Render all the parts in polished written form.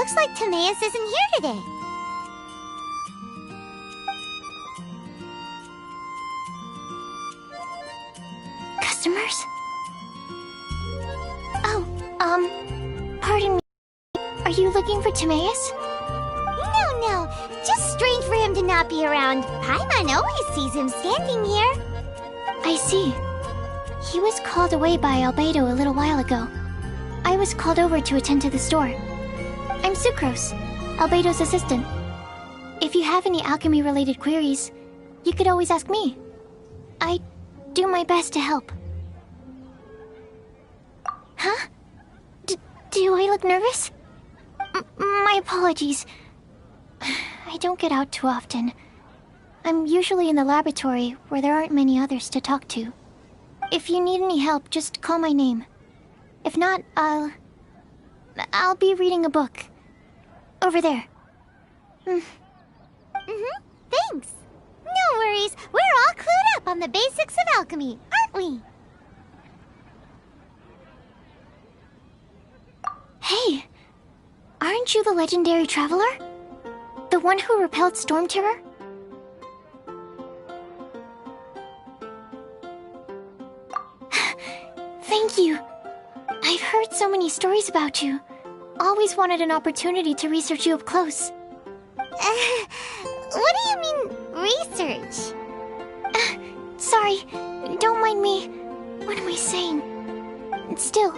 Looks like Timaeus isn't here today. Customers? Oh, pardon me. Are you looking for Timaeus? No. Just strange for him to not be around. Paimon always sees him standing here. I see. He was called away by Albedo a little while ago. I was called over to attend to the store. I'm Sucrose, Albedo's assistant. If you have any alchemy-related queries, you could always ask me. I do my best to help. Huh? Do I look nervous? My apologies. I don't get out too often. I'm usually in the laboratory where there aren't many others to talk to. If you need any help, just call my name. If not, I'll be reading a book. Over there. Thanks. No worries. We're all clued up on the basics of alchemy, aren't we? Hey, aren't you the legendary traveler? The one who repelled Storm Terror? Thank you. I've heard so many stories about you. Always wanted an opportunity to research you up close. What do you mean, research? Sorry, don't mind me. What am I saying? Still,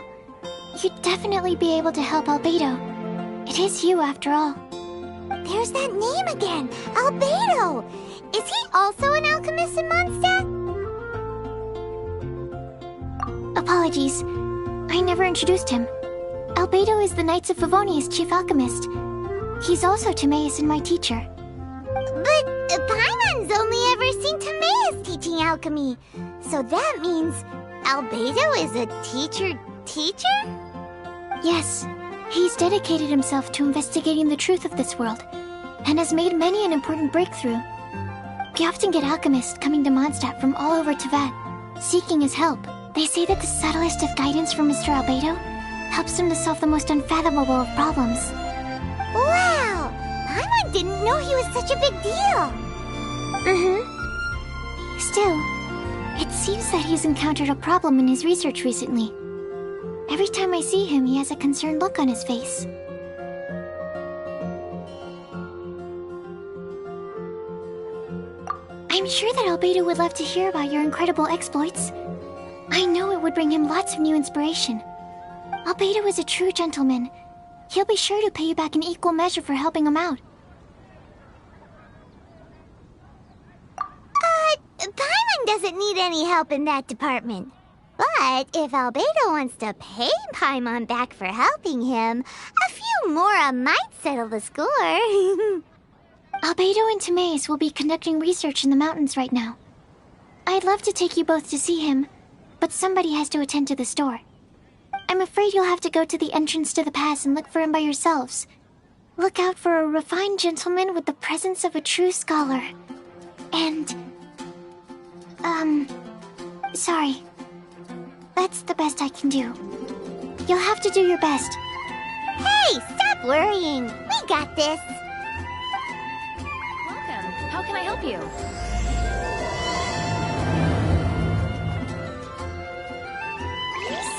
you'd definitely be able to help Albedo. It is you, after all. There's that name again, Albedo! Is he also an alchemist in Mondstadt? Apologies, I never introduced him. Albedo is the Knights of Favonia's chief alchemist. He's also Timaeus and my teacher. But Paimon's only ever seen Timaeus teaching alchemy. So that means Albedo is a teacher? Yes. He's dedicated himself to investigating the truth of this world, and has made many an important breakthrough. We often get alchemists coming to Mondstadt from all over Teyvat, seeking his help. They say that the subtlest of guidance from Mr. Albedo helps him to solve the most unfathomable of problems. Wow! Paimon didn't know he was such a big deal! Still, it seems that he's encountered a problem in his research recently. Every time I see him, he has a concerned look on his face. I'm sure that Albedo would love to hear about your incredible exploits. I know it would bring him lots of new inspiration. Albedo is a true gentleman. He'll be sure to pay you back in equal measure for helping him out. Paimon doesn't need any help in that department. But if Albedo wants to pay Paimon back for helping him, a few more might settle the score. Albedo and Timaeus will be conducting research in the mountains right now. I'd love to take you both to see him, but somebody has to attend to the store. I'm afraid you'll have to go to the entrance to the pass and look for him by yourselves. Look out for a refined gentleman with the presence of a true scholar. And... sorry. That's the best I can do. You'll have to do your best. Hey, stop worrying. We got this. Welcome. How can I help you?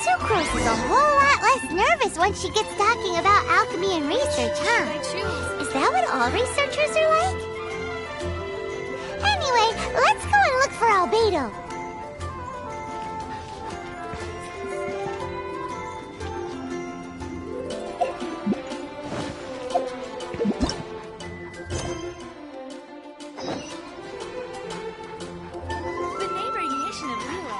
Sucrose is a whole lot less nervous once she gets talking about alchemy and research, huh? Is that what all researchers are like? Anyway, let's go and look for Albedo. The name recognition of Lila.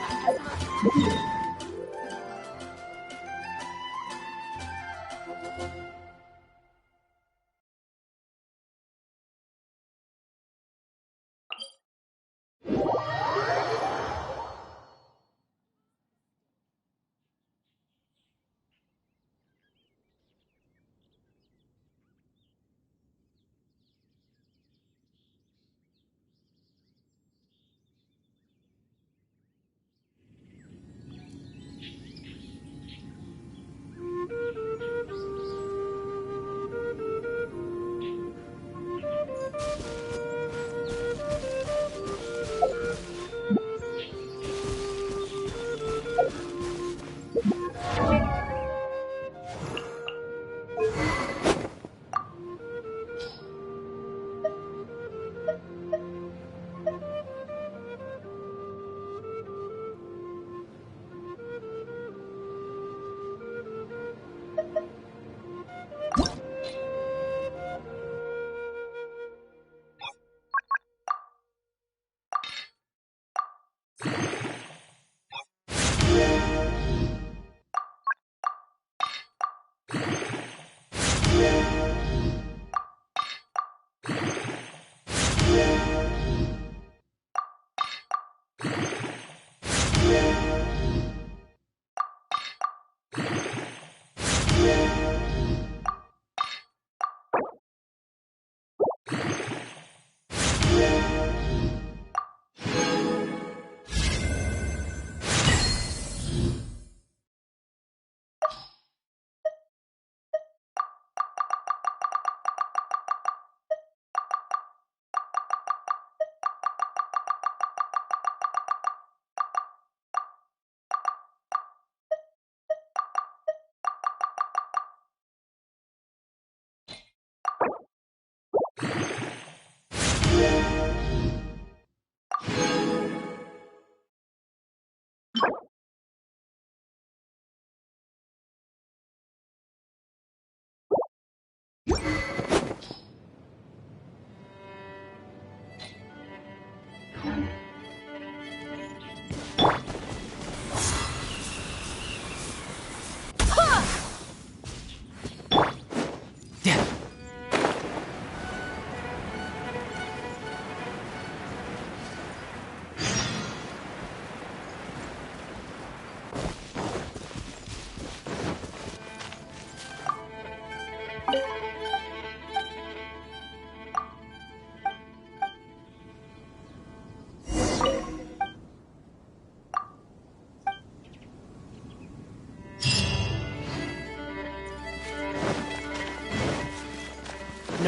No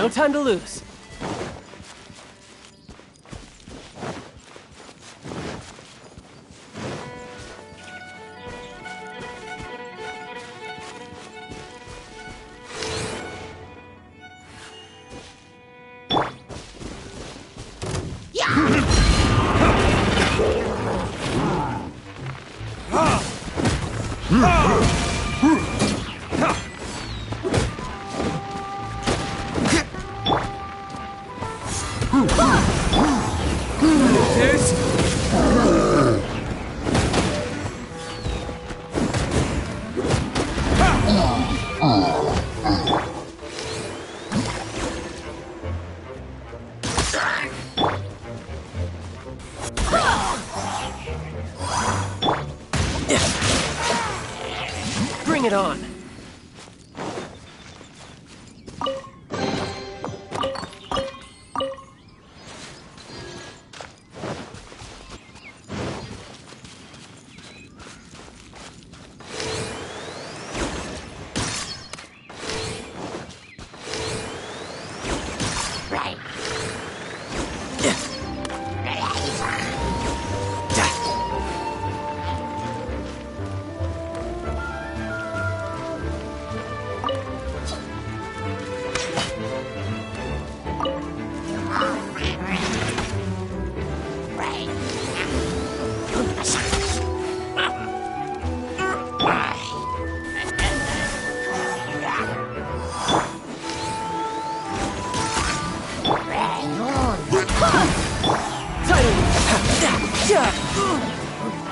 time to lose. Bring it on.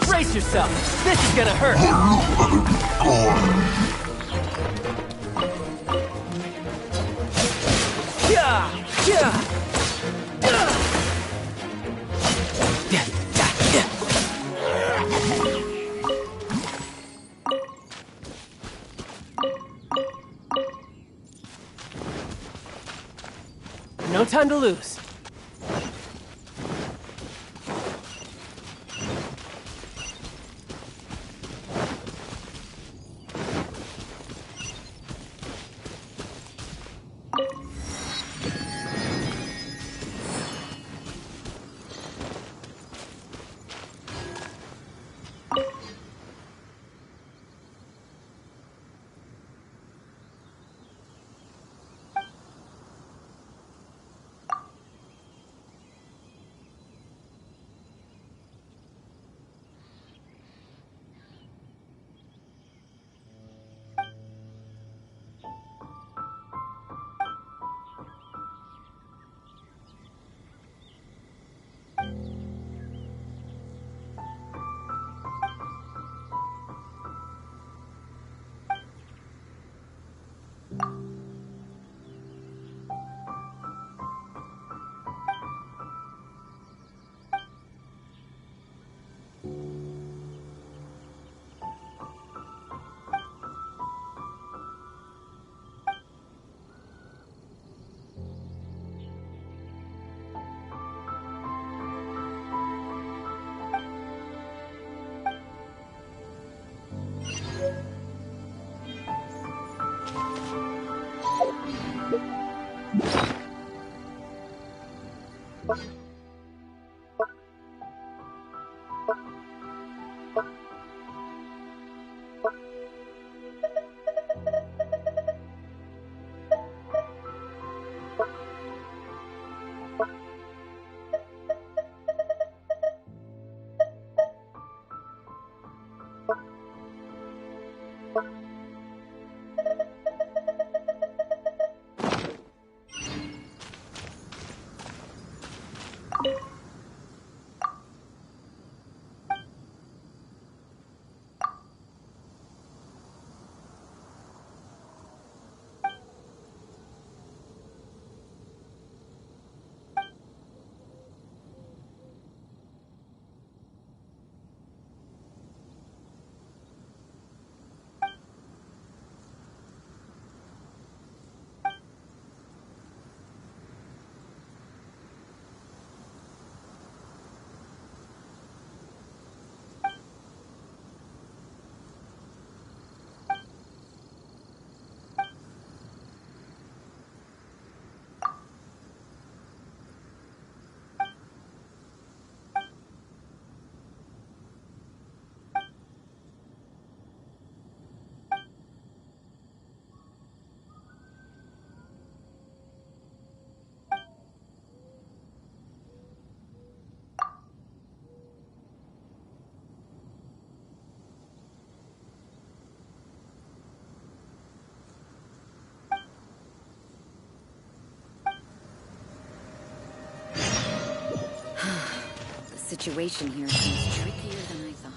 Brace yourself. This is gonna hurt. No time to lose. situation here seems trickier than I thought.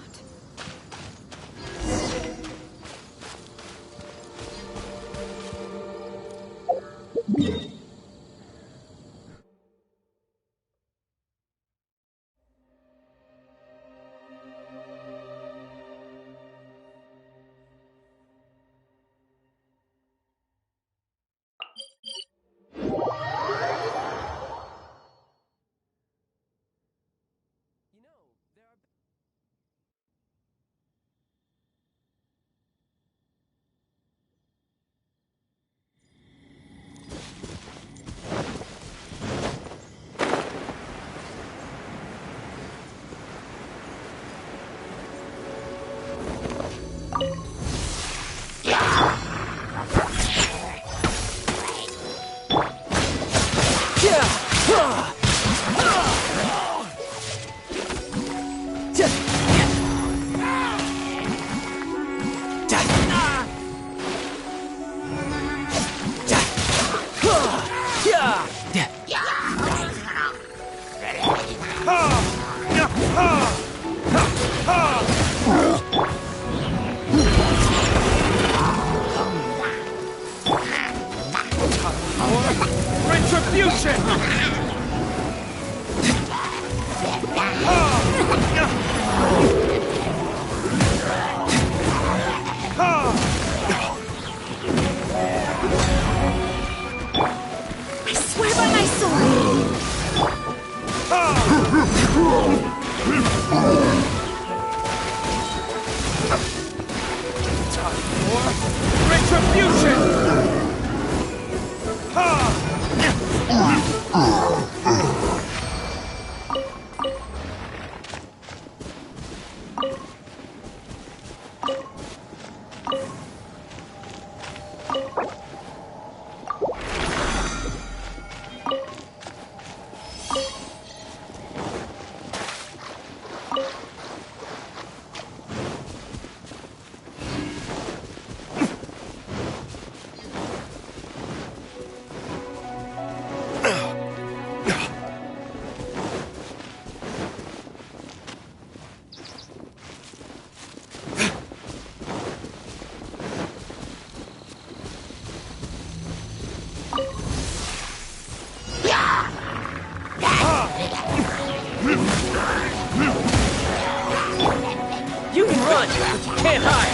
You can run, but you can't hide.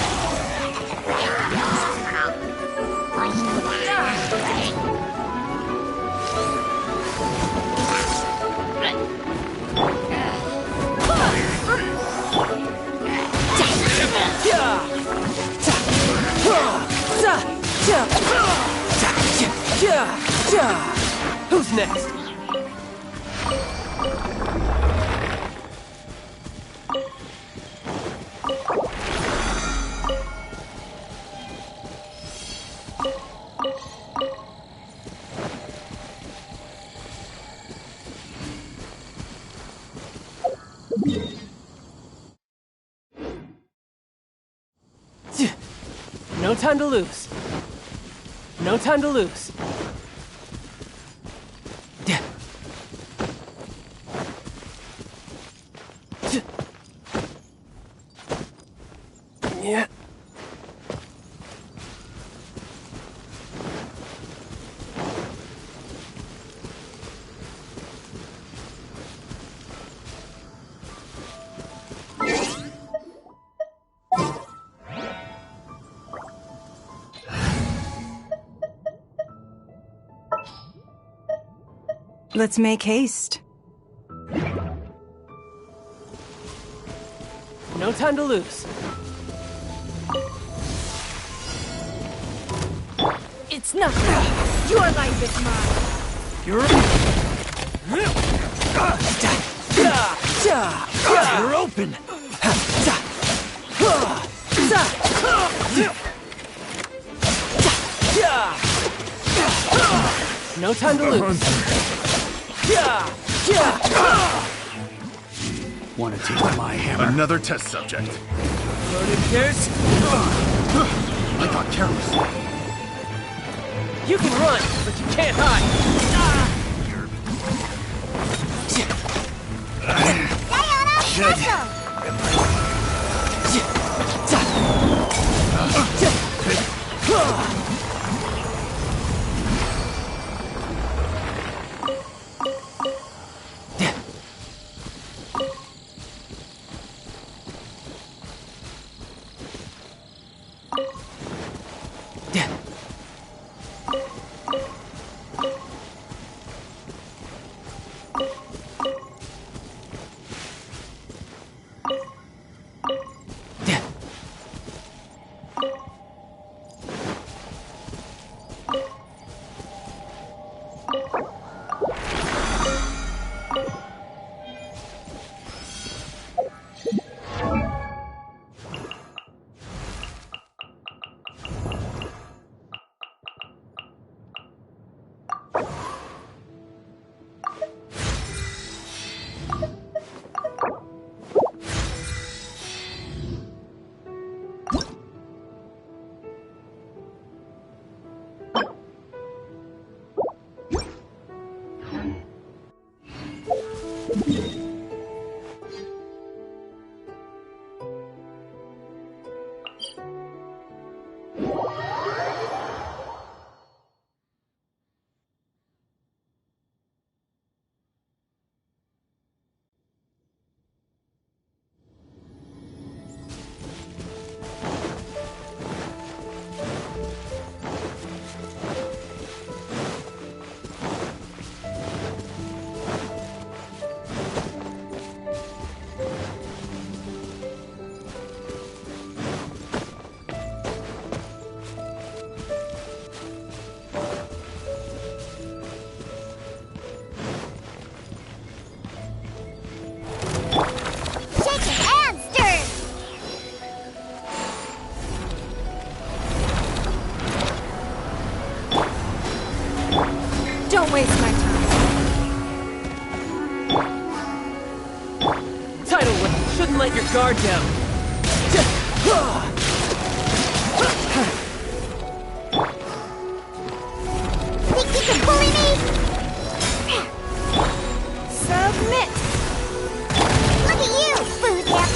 Who's next? No time to lose. No time to lose. Yeah. Let's make haste. No time to lose. It's nothing. Your life is mine. You're open. No time to lose. Want to take my hammer? Another test subject. Loaded this. I got careless. You can run, but you can't hide. Sayonara! special! Don't waste my time. Tidal Wave shouldn't let your guard down. Think you can bully me? Submit. Look at you, Foozip!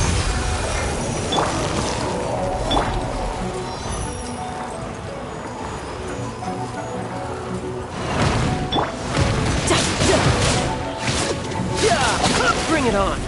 Bring it on.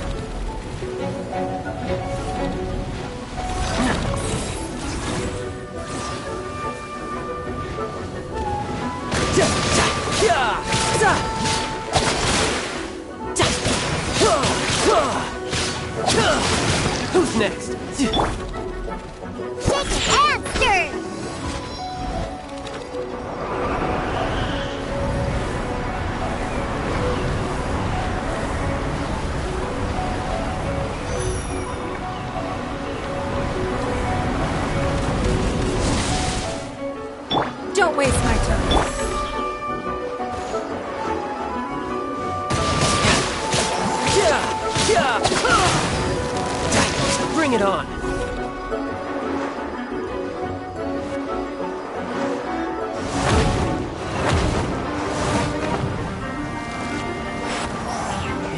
Who's next? Shake it and stir! Don't waste my time. Bring it on.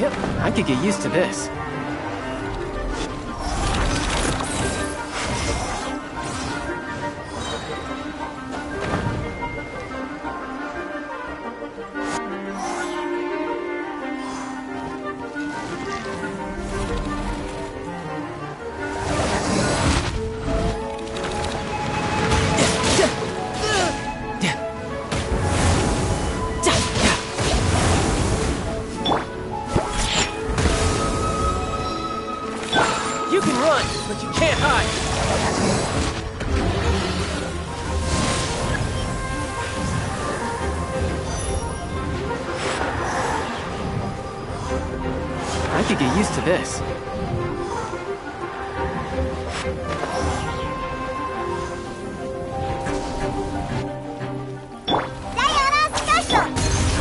Yep, I could get used to this. You can run, but you can't hide. I could get used to this. Diana Special!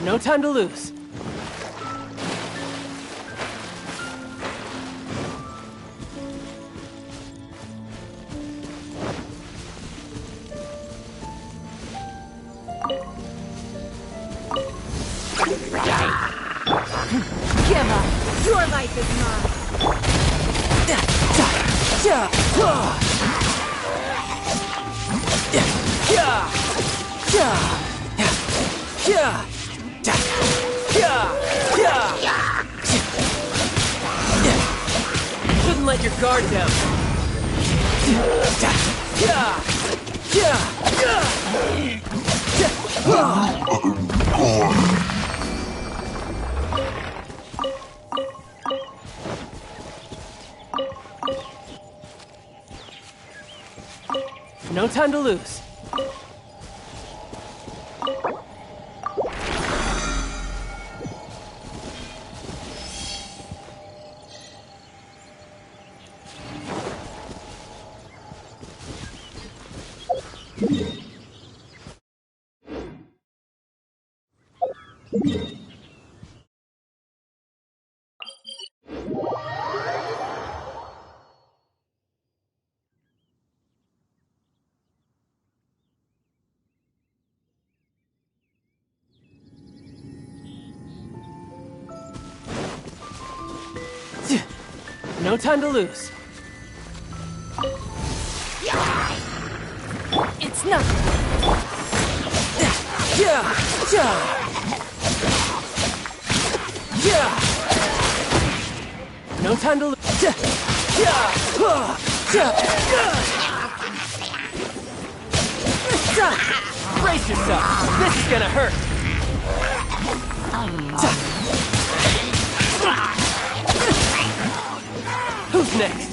No time to lose. Give up! Your life is mine! Shouldn't let your guard down. No time to lose. No time to lose. It's nothing! No time to lose. Brace yourself. This is gonna hurt. Who's next?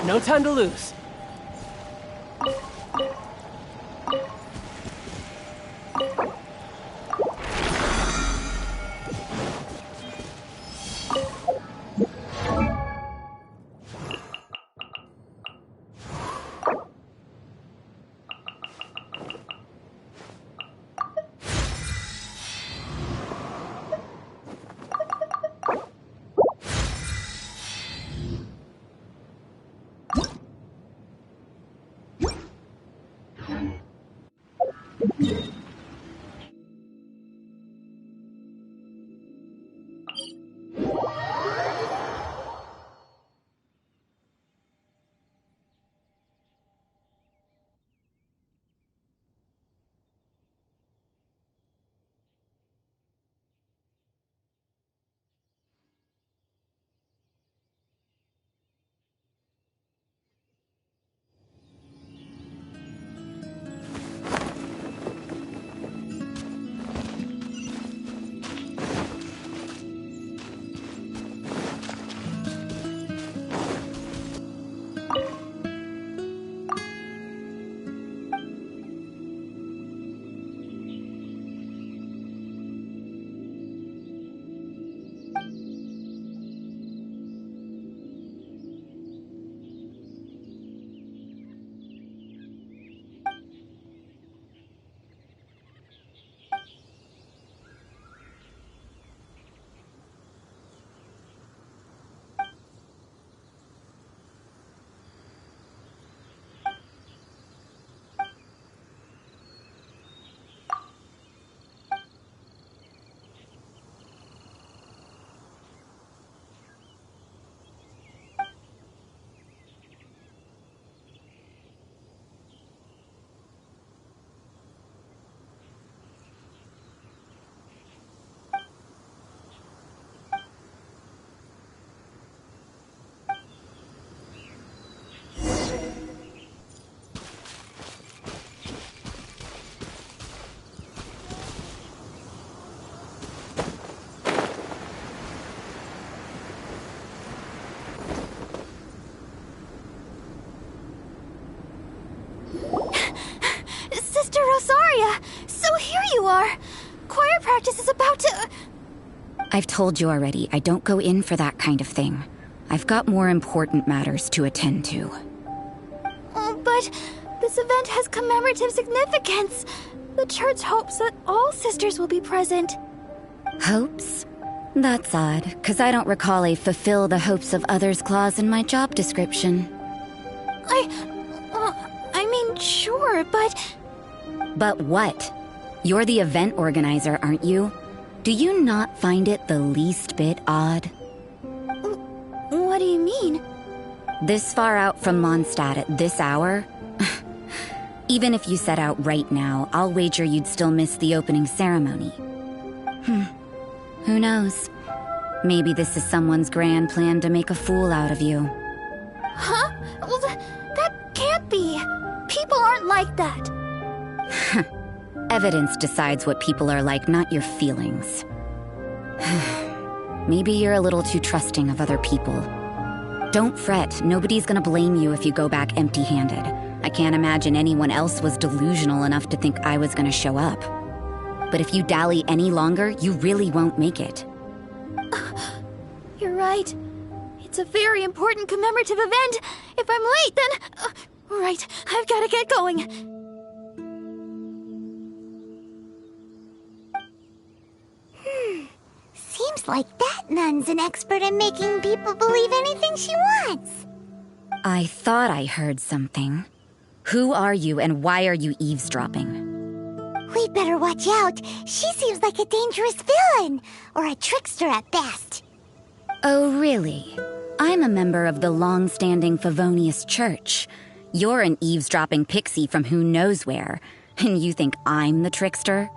No time to lose. I've told you already, I don't go in for that kind of thing. I've got more important matters to attend to. Oh, but this event has commemorative significance. The church hopes that all sisters will be present. Hopes? That's odd, because I don't recall a fulfill the hopes of others clause in my job description. I mean, sure, but... But what? You're the event organizer, aren't you? Do you not find it the least bit odd? What do you mean? This far out from Mondstadt at this hour? Even if you set out right now, I'll wager you'd still miss the opening ceremony. Who knows? Maybe this is someone's grand plan to make a fool out of you. Huh? Well, that can't be. People aren't like that. Evidence decides what people are like, not your feelings. Maybe you're a little too trusting of other people. Don't fret, nobody's gonna blame you if you go back empty-handed. I can't imagine anyone else was delusional enough to think I was gonna show up. But if you dally any longer, you really won't make it. You're right. It's a very important commemorative event. If I'm late, then... right, I've gotta get going. Seems like that nun's an expert in making people believe anything she wants. I thought I heard something. Who are you and why are you eavesdropping? We'd better watch out. She seems like a dangerous villain, or a trickster at best. Oh, really? I'm a member of the long-standing Favonius Church. You're an eavesdropping pixie from who knows where, and you think I'm the trickster?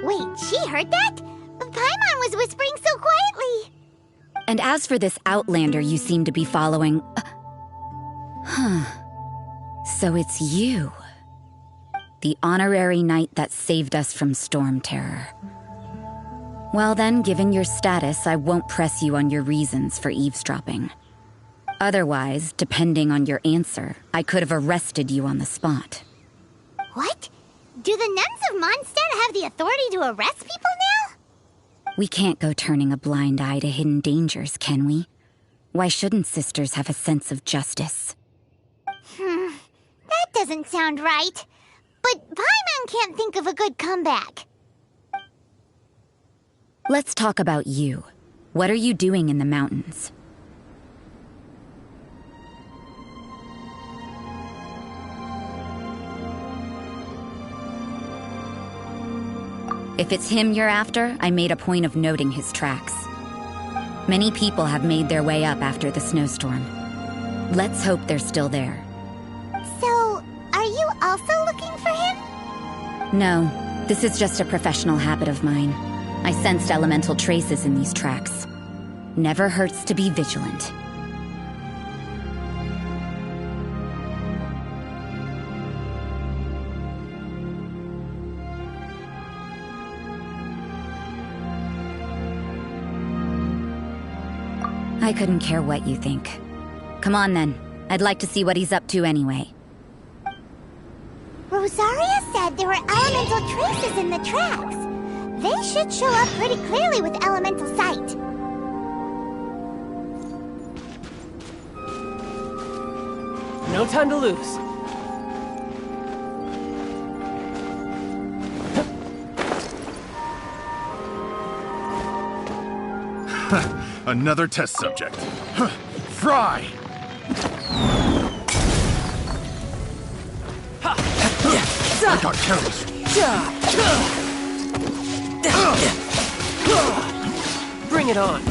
Wait, she heard that? Paimon was whispering so quietly. And as for this outlander you seem to be following... So it's you. The honorary knight that saved us from storm terror. Well then, given your status, I won't press you on your reasons for eavesdropping. Otherwise, depending on your answer, I could have arrested you on the spot. What? Do the nuns of Mondstadt have the authority to arrest people now? We can't go turning a blind eye to hidden dangers, can we? Why shouldn't sisters have a sense of justice? That doesn't sound right. But Paimon can't think of a good comeback. Let's talk about you. What are you doing in the mountains? If it's him you're after, I made a point of noting his tracks. Many people have made their way up after the snowstorm. Let's hope they're still there. So, are you also looking for him? No, this is just a professional habit of mine. I sensed elemental traces in these tracks. Never hurts to be vigilant. I couldn't care what you think. Come on then. I'd like to see what he's up to anyway. Rosaria said there were elemental traces in the tracks. They should show up pretty clearly with elemental sight. No time to lose. Another test subject. Fry! I got careless. Bring it on.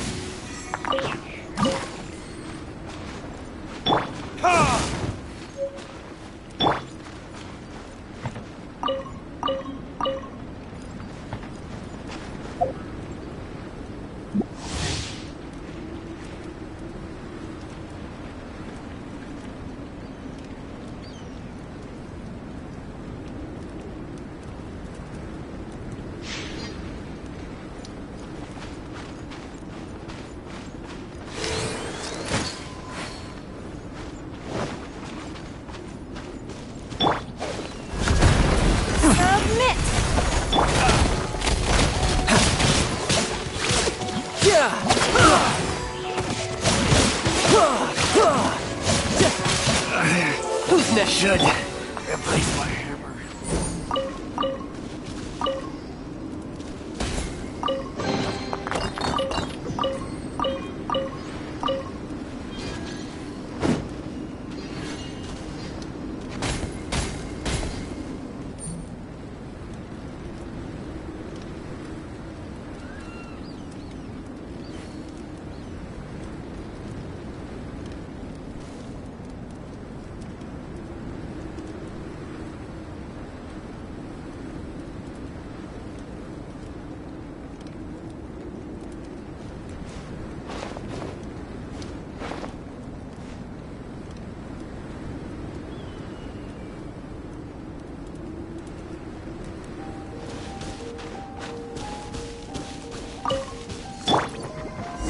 Should replace my hammer.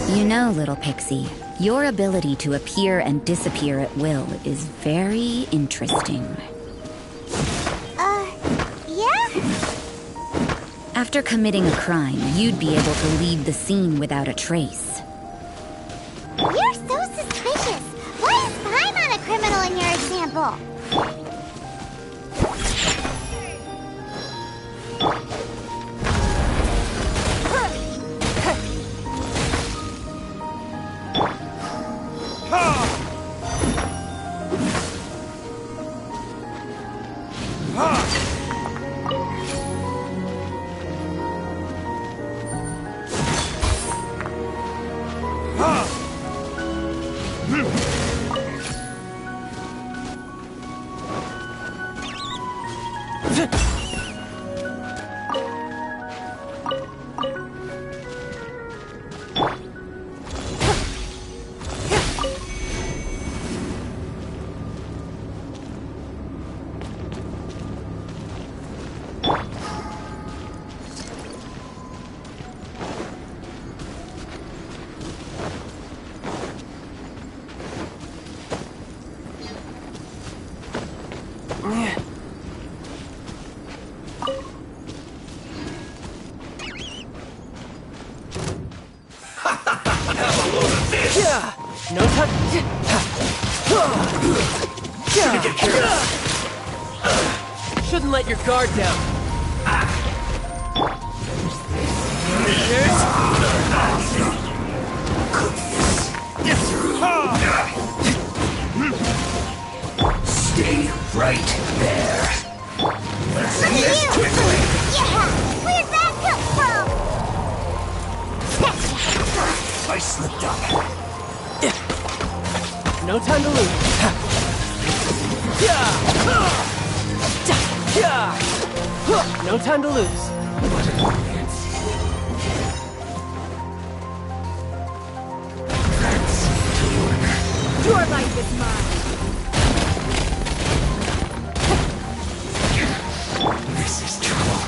You know, little pixie, your ability to appear and disappear at will is very interesting. Yeah? After committing a crime, you'd be able to leave the scene without a trace. You're so suspicious. Why is Paimon a criminal in your example? No touch. Shouldn't let your guard down. Stay right there. Yes, quickly! Yeah! Where'd that come from? I slipped up. No time to lose. No time to lose. Your life is mine. This is trouble.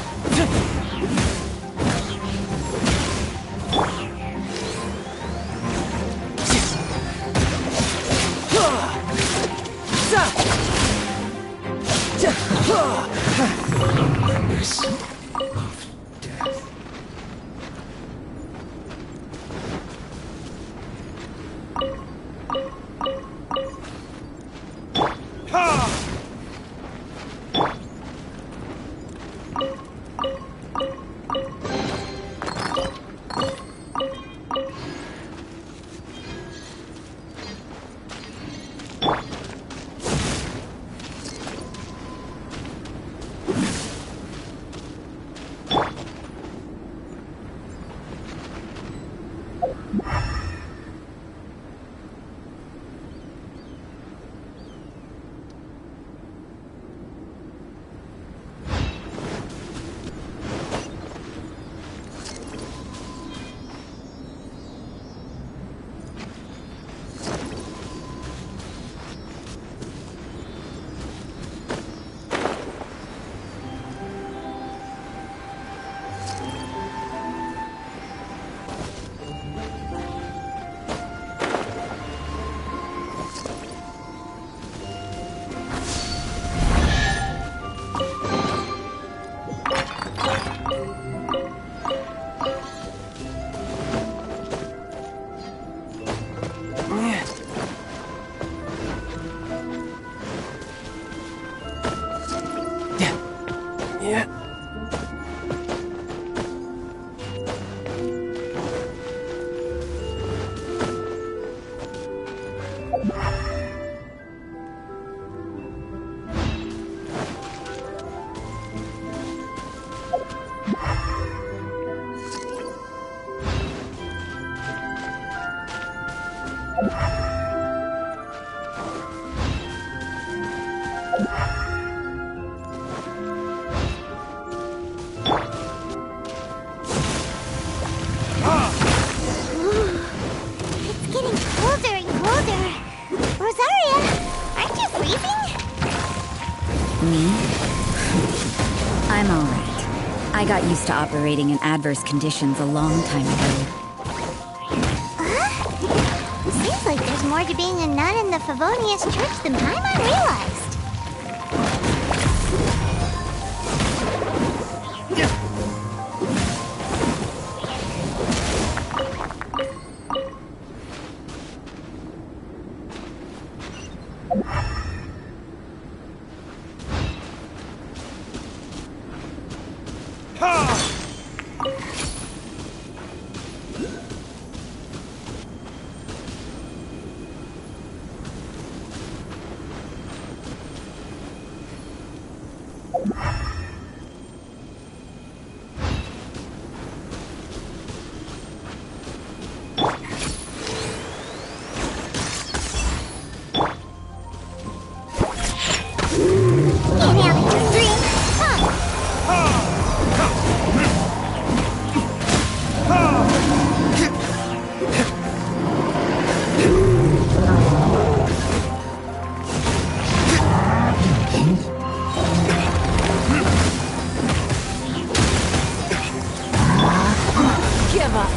It's getting colder and colder. Rosaria, aren't you freezing? Me? I'm alright. I got used to operating in adverse conditions a long time ago. Seems like there's more to being a nun in the Favonius Church than Paimon realized. Give up.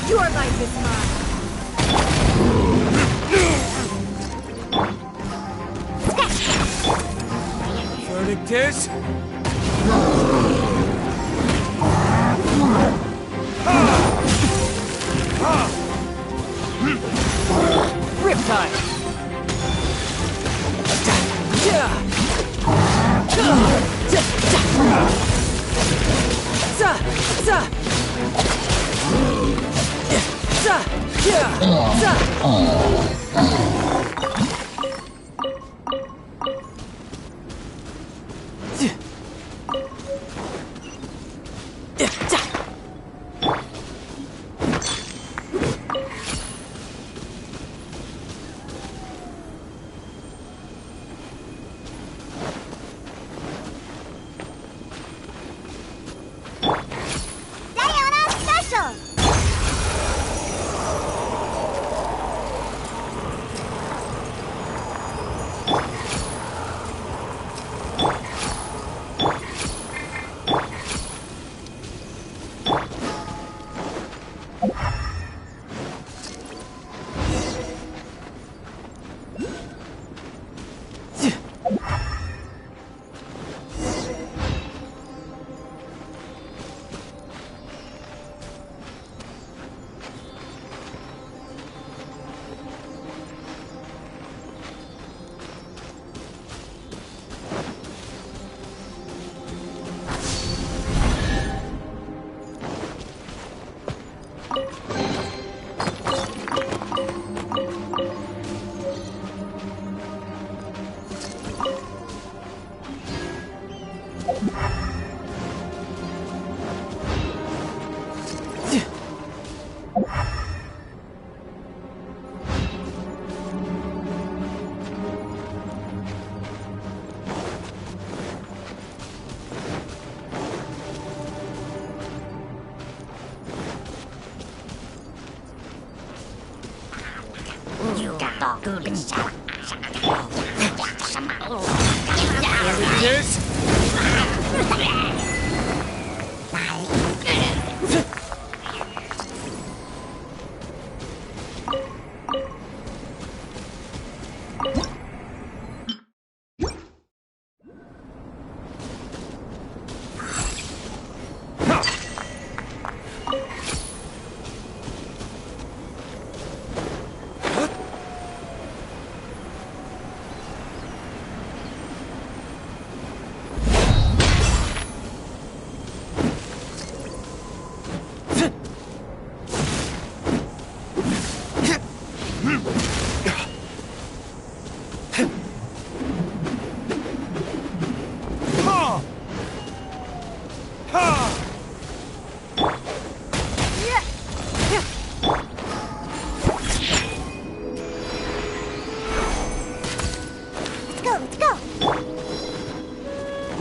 Your life is mine. Verdict Riptide! Diana Special!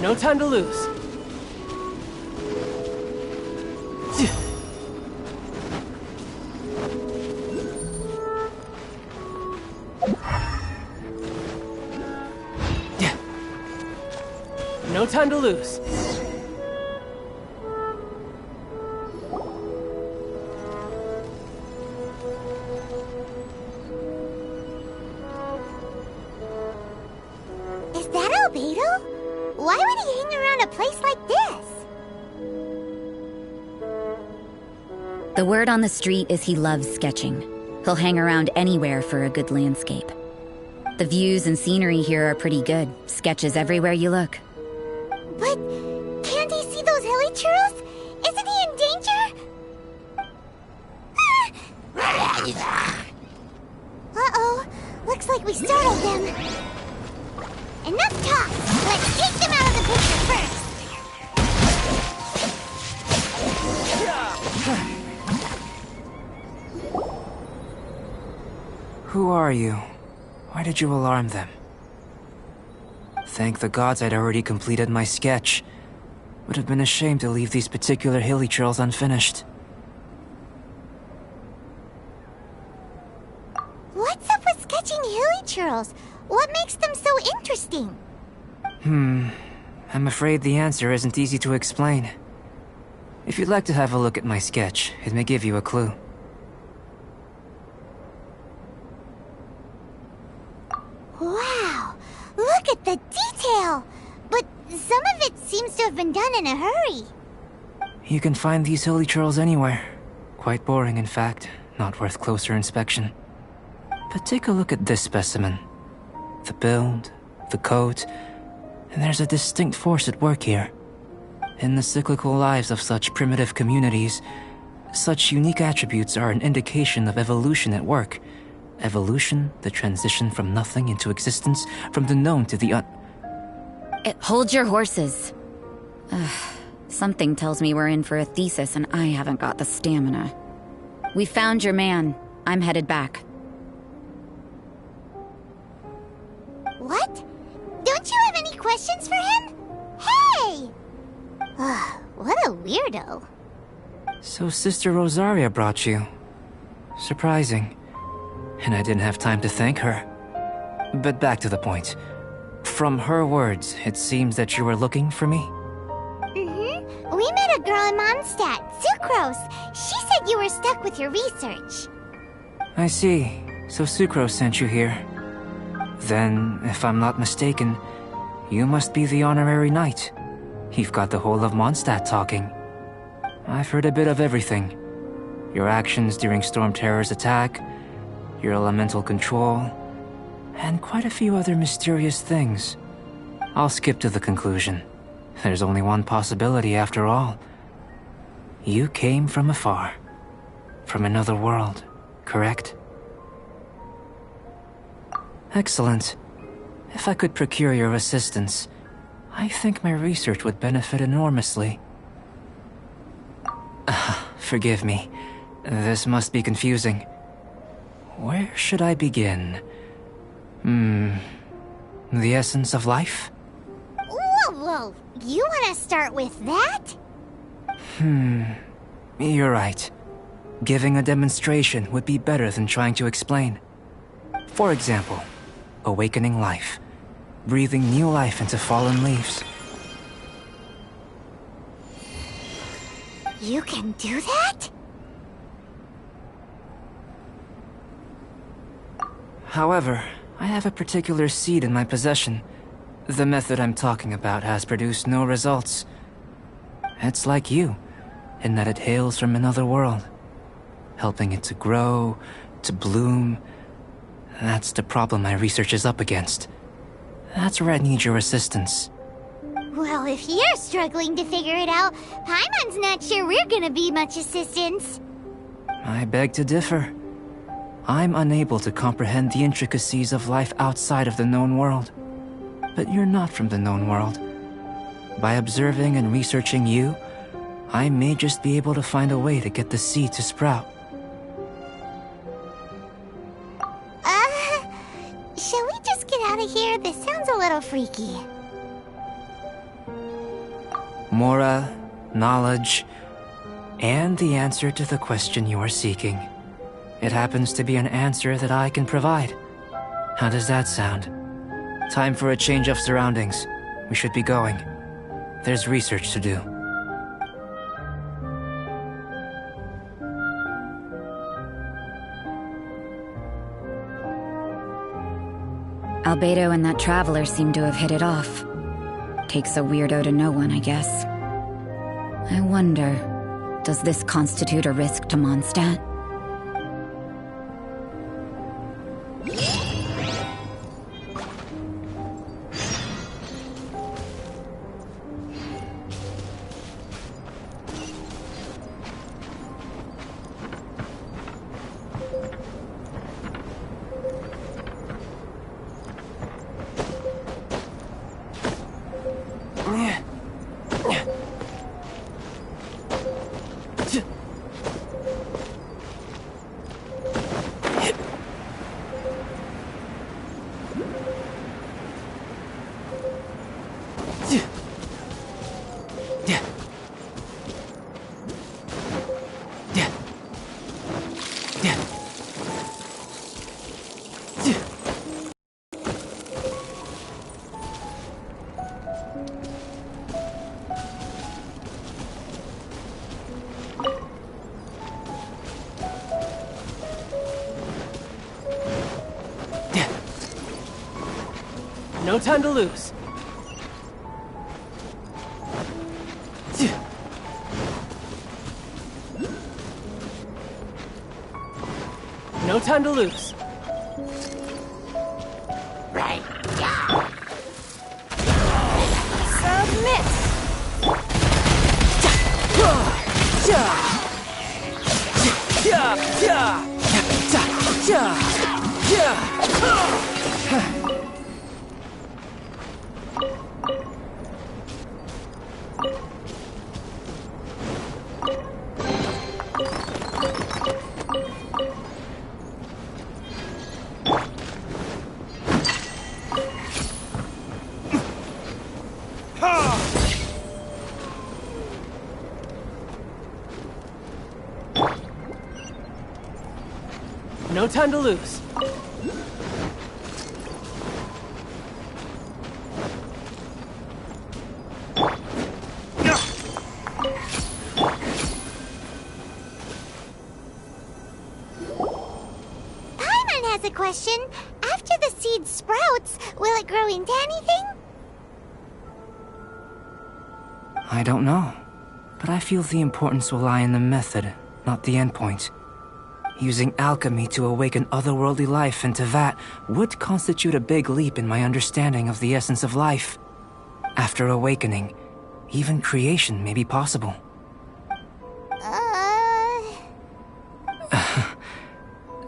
No time to lose. No time to lose. Is that Albedo? Why would he hang around a place like this? The word on the street is he loves sketching. He'll hang around anywhere for a good landscape. The views and scenery here are pretty good. Sketches everywhere you look. But can't he see those hilly churros? Isn't he in danger? Uh-oh. Looks like we startled them. Enough talk! Let's take them out of the picture first! Who are you? Why did you alarm them? Thank the gods I'd already completed my sketch. Would have been a shame to leave these particular hilly trails unfinished. What's up with sketching hilly churros? What makes them so interesting? I'm afraid the answer isn't easy to explain. If you'd like to have a look at my sketch, it may give you a clue. Wow! Look at the detail! But some of it seems to have been done in a hurry. You can find these hilly trails anywhere. Quite boring, in fact. Not worth closer inspection. But take a look at this specimen. The build, the coat, and there's a distinct force at work here. In the cyclical lives of such primitive communities, such unique attributes are an indication of evolution at work. Evolution, the transition from nothing into existence, from the known to the Hold your horses. Something tells me we're in for a thesis and I haven't got the stamina. We found your man. I'm headed back. What? Don't you have any questions for him? Hey! What a weirdo. So Sister Rosaria brought you. Surprising. And I didn't have time to thank her. But back to the point. From her words, it seems that you were looking for me? Mm-hmm. We met a girl in Mondstadt, Sucrose. She said you were stuck with your research. I see. So Sucrose sent you here. Then, if I'm not mistaken, you must be the honorary knight. You've got the whole of Mondstadt talking. I've heard a bit of everything. Your actions during Storm Terror's attack, your elemental control, and quite a few other mysterious things. I'll skip to the conclusion. There's only one possibility after all. You came from afar. From another world, correct? Excellent. If I could procure your assistance, I think my research would benefit enormously. Forgive me. This must be confusing. Where should I begin? The essence of life? Whoa. You want to start with that? You're right. Giving a demonstration would be better than trying to explain. For example, awakening life. Breathing new life into fallen leaves. You can do that? However, I have a particular seed in my possession. The method I'm talking about has produced no results. It's like you, in that it hails from another world. Helping it to grow, to bloom. That's the problem my research is up against. That's where I need your assistance. Well, if you're struggling to figure it out, Paimon's not sure we're gonna be much assistance. I beg to differ. I'm unable to comprehend the intricacies of life outside of the known world. But you're not from the known world. By observing and researching you, I may just be able to find a way to get the seed to sprout. Shall we just get out of here? This sounds a little freaky. Mora, knowledge, and the answer to the question you are seeking. It happens to be an answer that I can provide. How does that sound? Time for a change of surroundings. We should be going. There's research to do. Albedo and that traveler seem to have hit it off. Takes a weirdo to know one, I guess. I wonder, does this constitute a risk to Mondstadt? No time to lose. No time to lose. Right. Submit! No time to lose. Paimon has a question. After the seed sprouts, will it grow into anything? I don't know, but I feel the importance will lie in the method, not the endpoint. Using alchemy to awaken otherworldly life into that would constitute a big leap in my understanding of the essence of life. After awakening, even creation may be possible.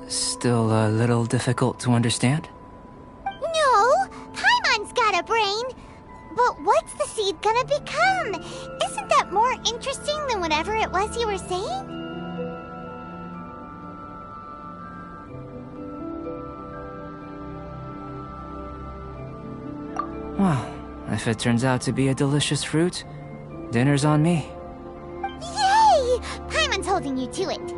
Still a little difficult to understand? No, Paimon's got a brain. But what's the seed gonna become? Isn't that more interesting than whatever it was you were saying? Well, if it turns out to be a delicious fruit, dinner's on me. Yay! Paimon's holding you to it.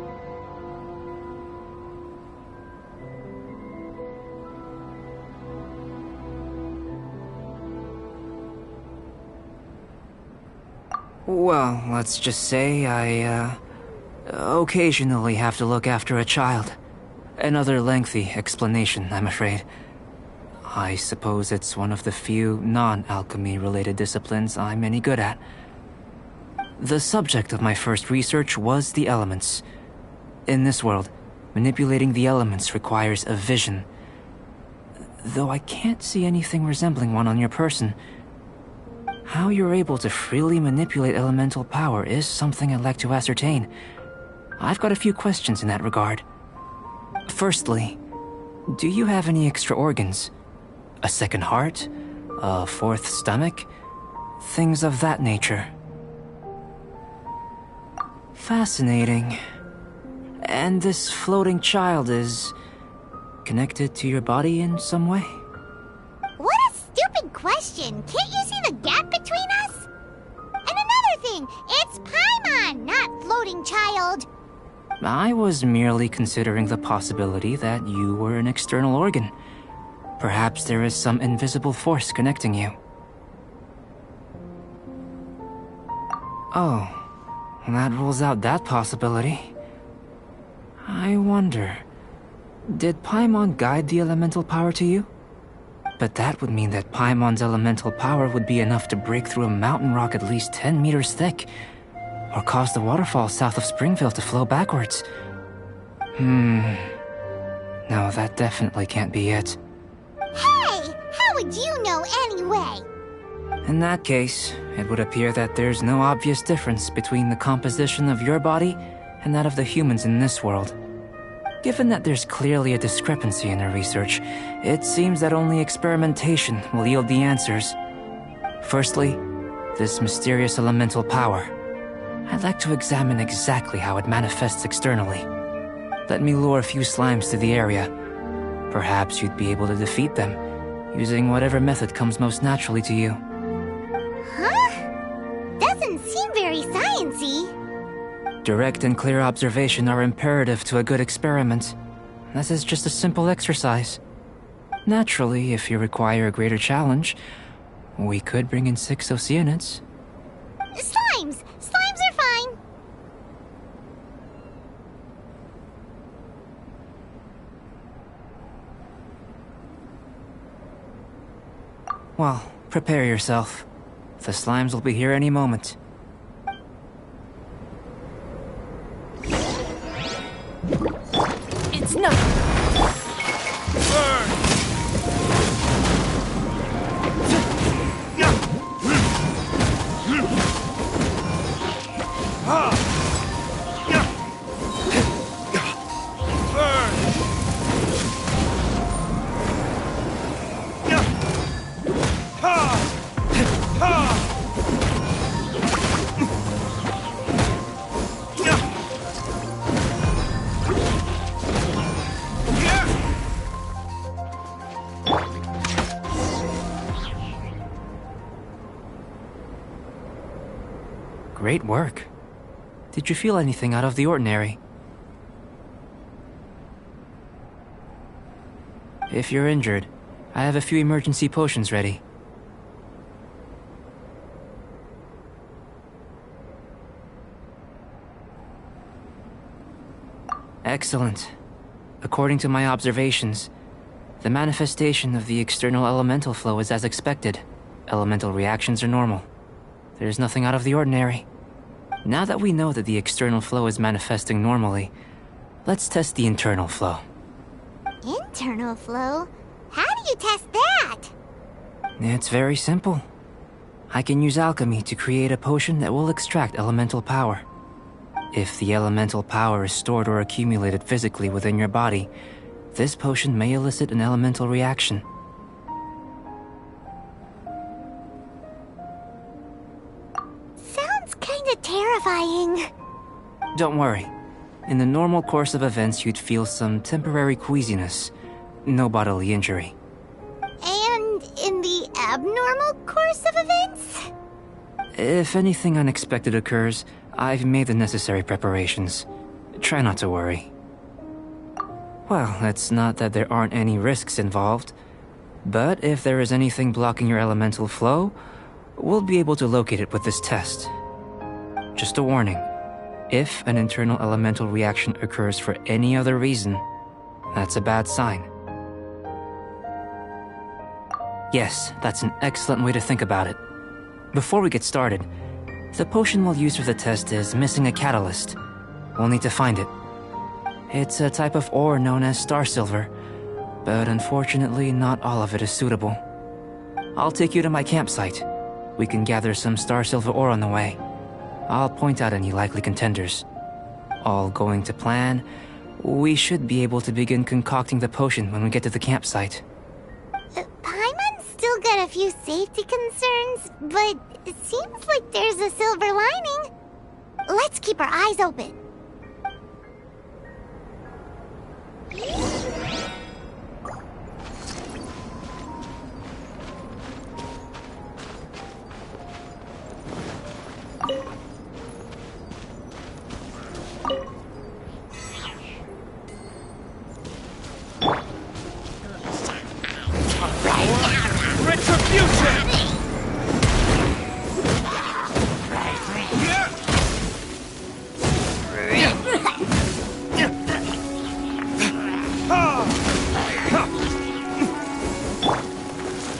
Well, let's just say I, occasionally have to look after a child. Another lengthy explanation, I'm afraid. I suppose it's one of the few non-alchemy-related disciplines I'm any good at. The subject of my first research was the elements. In this world, manipulating the elements requires a vision. Though I can't see anything resembling one on your person, how you're able to freely manipulate elemental power is something I'd like to ascertain. I've got a few questions in that regard. Firstly, do you have any extra organs? A second heart? A fourth stomach? Things of that nature. Fascinating. And this floating child is connected to your body in some way? What a stupid question! Can't you see the gap between us? And another talking! It's Paimon, not Floating Child! I was merely considering the possibility that you were an external organ. Perhaps there is some invisible force connecting you. Oh, that rules out that possibility. I wonder, did Paimon guide the elemental power to you? But that would mean that Paimon's elemental power would be enough to break through a mountain rock at least 10 meters thick, or cause the waterfall south of Springville to flow backwards. No, that definitely can't be it. Hey! How would you know anyway? In that case, it would appear that there's no obvious difference between the composition of your body and that of the humans in this world. Given that there's clearly a discrepancy in our research, it seems that only experimentation will yield the answers. Firstly, this mysterious elemental power. I'd like to examine exactly how it manifests externally. Let me lure a few slimes to the area. Perhaps you'd be able to defeat them, using whatever method comes most naturally to you. Huh? Doesn't seem very sciencey. Direct and clear observation are imperative to a good experiment. This is just a simple exercise. Naturally, if you require a greater challenge, we could bring in 6 Oceanids. Slimes! Slimes are fine! Well, prepare yourself. The slimes will be here any moment. It's no... Great work. Did you feel anything out of the ordinary? If you're injured, I have a few emergency potions ready. Excellent. According to my observations, the manifestation of the external elemental flow is as expected. Elemental reactions are normal. There's nothing out of the ordinary. Now that we know that the external flow is manifesting normally, let's test the internal flow. Internal flow? How do you test that? It's very simple. I can use alchemy to create a potion that will extract elemental power. If the elemental power is stored or accumulated physically within your body, this potion may elicit an elemental reaction. Sounds kinda terrifying. Don't worry. In the normal course of events, you'd feel some temporary queasiness. No bodily injury. And in the abnormal course of events? If anything unexpected occurs, I've made the necessary preparations. Try not to worry. Well, it's not that there aren't any risks involved. But if there is anything blocking your elemental flow, we'll be able to locate it with this test. Just a warning. If an internal elemental reaction occurs for any other reason, that's a bad sign. Yes, that's an excellent way to think about it. Before we get started, the potion we'll use for the test is missing a catalyst. We'll need to find it. It's a type of ore known as star silver, but unfortunately not all of it is suitable. I'll take you to my campsite. We can gather some star silver ore on the way. I'll point out any likely contenders. All going to plan, we should be able to begin concocting the potion when we get to the campsite. Paimon's still got a few safety concerns, but it seems like there's a silver lining. Let's keep our eyes open. Retribution!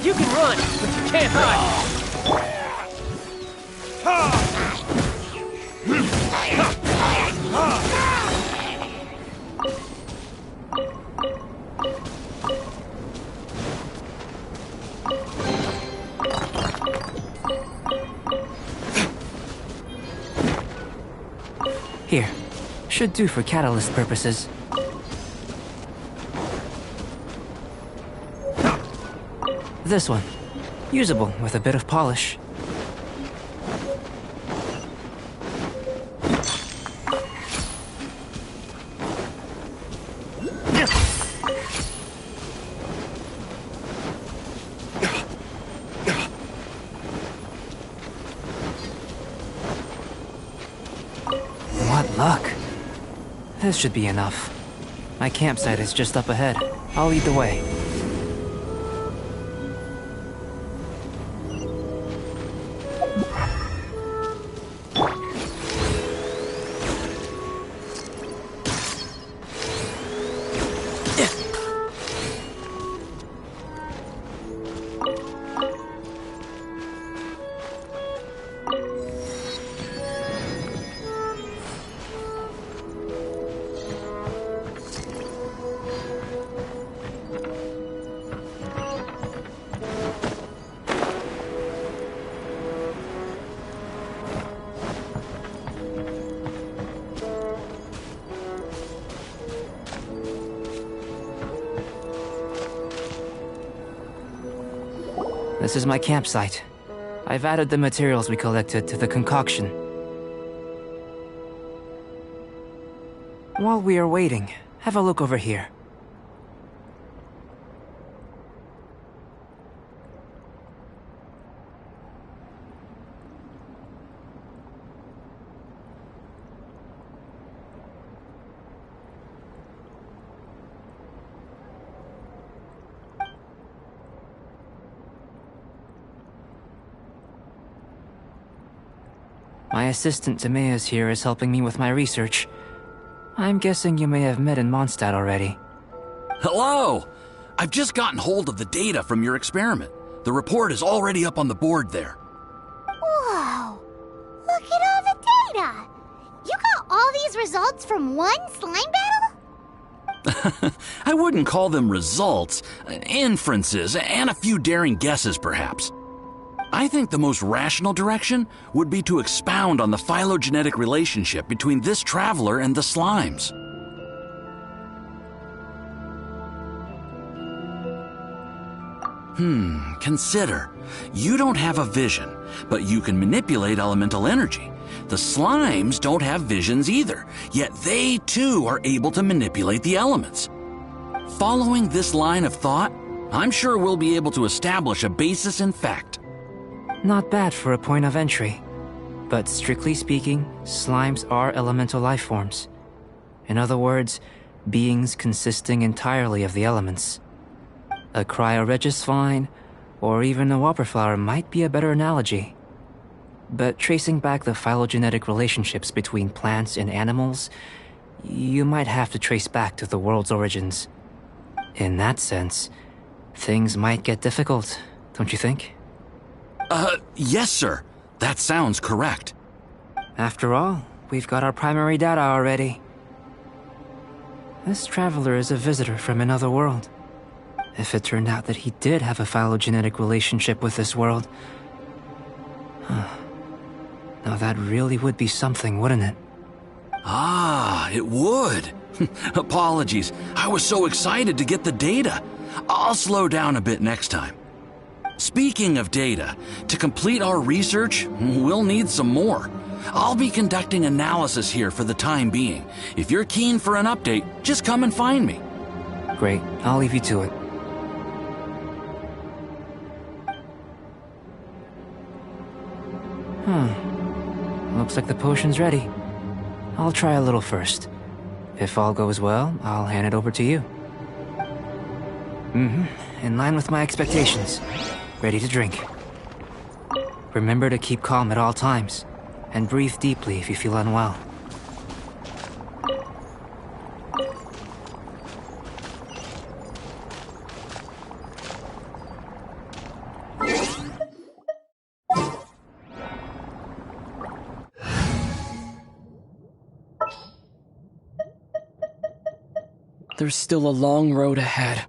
You can run, but you can't hide. Here. Should do for catalyst purposes. This one. Usable with a bit of polish. What luck. This should be enough. My campsite is just up ahead. I'll lead the way. This is my campsite. I've added the materials we collected to the concoction. While we are waiting, have a look over here. My assistant Timaeus here is helping me with my research. I'm guessing you may have met in Mondstadt already. Hello! I've just gotten hold of the data from your experiment. The report is already up on the board there. Whoa! Look at all the data! You got all these results from one slime battle? I wouldn't call them results, inferences, and a few daring guesses perhaps. I think the most rational direction would be to expound on the phylogenetic relationship between this traveler and the slimes. Consider. You don't have a vision, but you can manipulate elemental energy. The slimes don't have visions either, yet they too are able to manipulate the elements. Following this line of thought, I'm sure we'll be able to establish a basis in fact. Not bad for a point of entry. But strictly speaking, slimes are elemental life forms. In other words, beings consisting entirely of the elements. A cryoregisvine, or even a whopperflower might be a better analogy. But tracing back the phylogenetic relationships between plants and animals, you might have to trace back to the world's origins. In that sense, things might get difficult, don't you think? Yes, sir. That sounds correct. After all, we've got our primary data already. This traveler is a visitor from another world. If it turned out that he did have a phylogenetic relationship with this world... Now that really would be something, wouldn't it? Ah, it would. Apologies. I was so excited to get the data. I'll slow down a bit next time. Speaking of data, to complete our research, we'll need some more. I'll be conducting analysis here for the time being. If you're keen for an update, just come and find me. Great. I'll leave you to it. Looks like the potion's ready. I'll try a little first. If all goes well, I'll hand it over to you. in line with my expectations. Ready to drink. Remember to keep calm at all times, and breathe deeply if you feel unwell. There's still a long road ahead.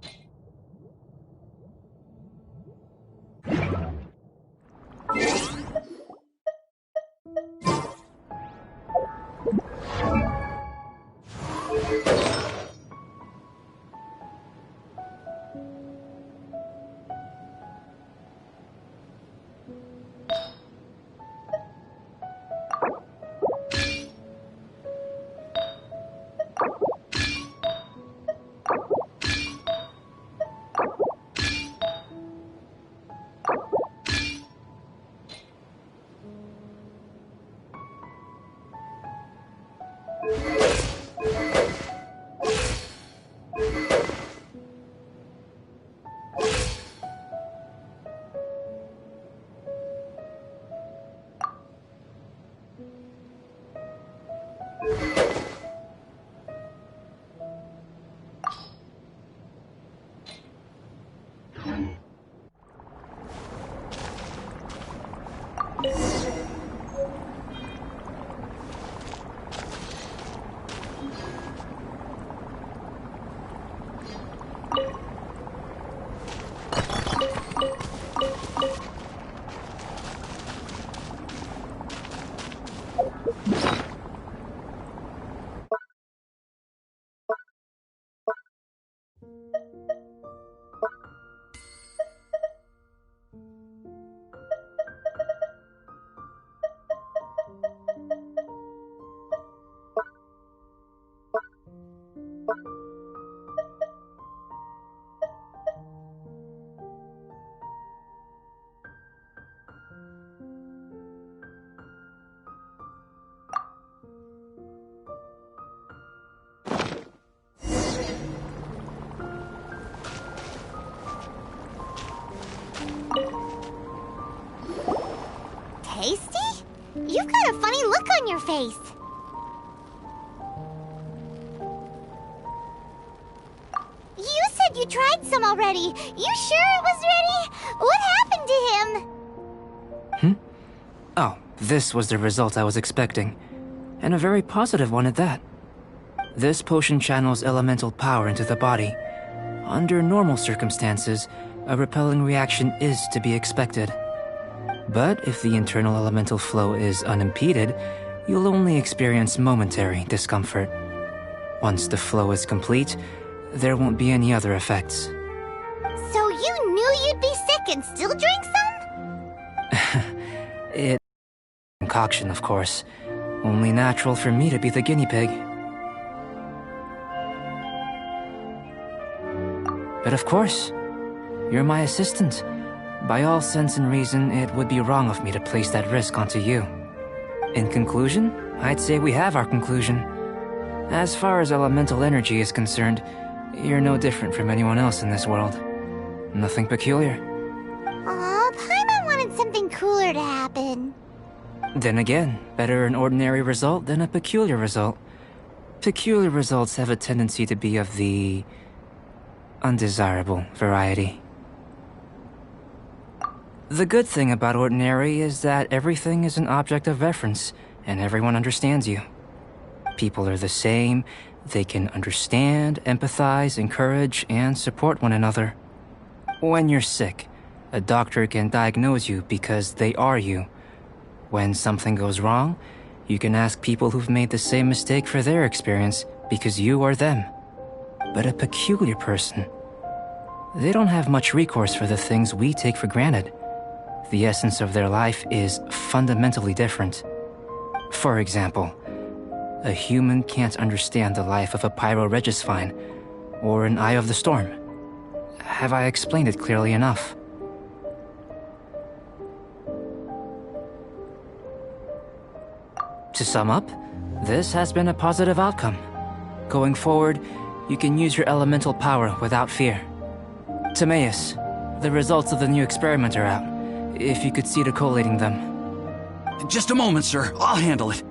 Tasty? You've got a funny look on your face. You said you tried some already. You sure it was ready? What happened to him? Oh, this was the result I was expecting. And a very positive one at that. This potion channels elemental power into the body. Under normal circumstances, a repelling reaction is to be expected. But if the internal elemental flow is unimpeded, you'll only experience momentary discomfort. Once the flow is complete, there won't be any other effects. So you knew you'd be sick and still drank some? It's a concoction, of course. Only natural for me to be the guinea pig. But of course, you're my assistant. By all sense and reason, it would be wrong of me to place that risk onto you. In conclusion, I'd say we have our conclusion. As far as elemental energy is concerned, you're no different from anyone else in this world. Nothing peculiar. Aw, Paimon wanted something cooler to happen. Then again, better an ordinary result than a peculiar result. Peculiar results have a tendency to be of the undesirable variety. The good thing about ordinary is that everything is an object of reference, and everyone understands you. People are the same, they can understand, empathize, encourage, and support one another. When you're sick, a doctor can diagnose you because they are you. When something goes wrong, you can ask people who've made the same mistake for their experience because you are them. But a peculiar person, they don't have much recourse for the things we take for granted. The essence of their life is fundamentally different. For example, a human can't understand the life of a Pyro-Regisvine or an Eye of the Storm. Have I explained it clearly enough? To sum up, this has been a positive outcome. Going forward, you can use your elemental power without fear. Timaeus, the results of the new experiment are out. If you could see to collating them. Just a moment, sir. I'll handle it.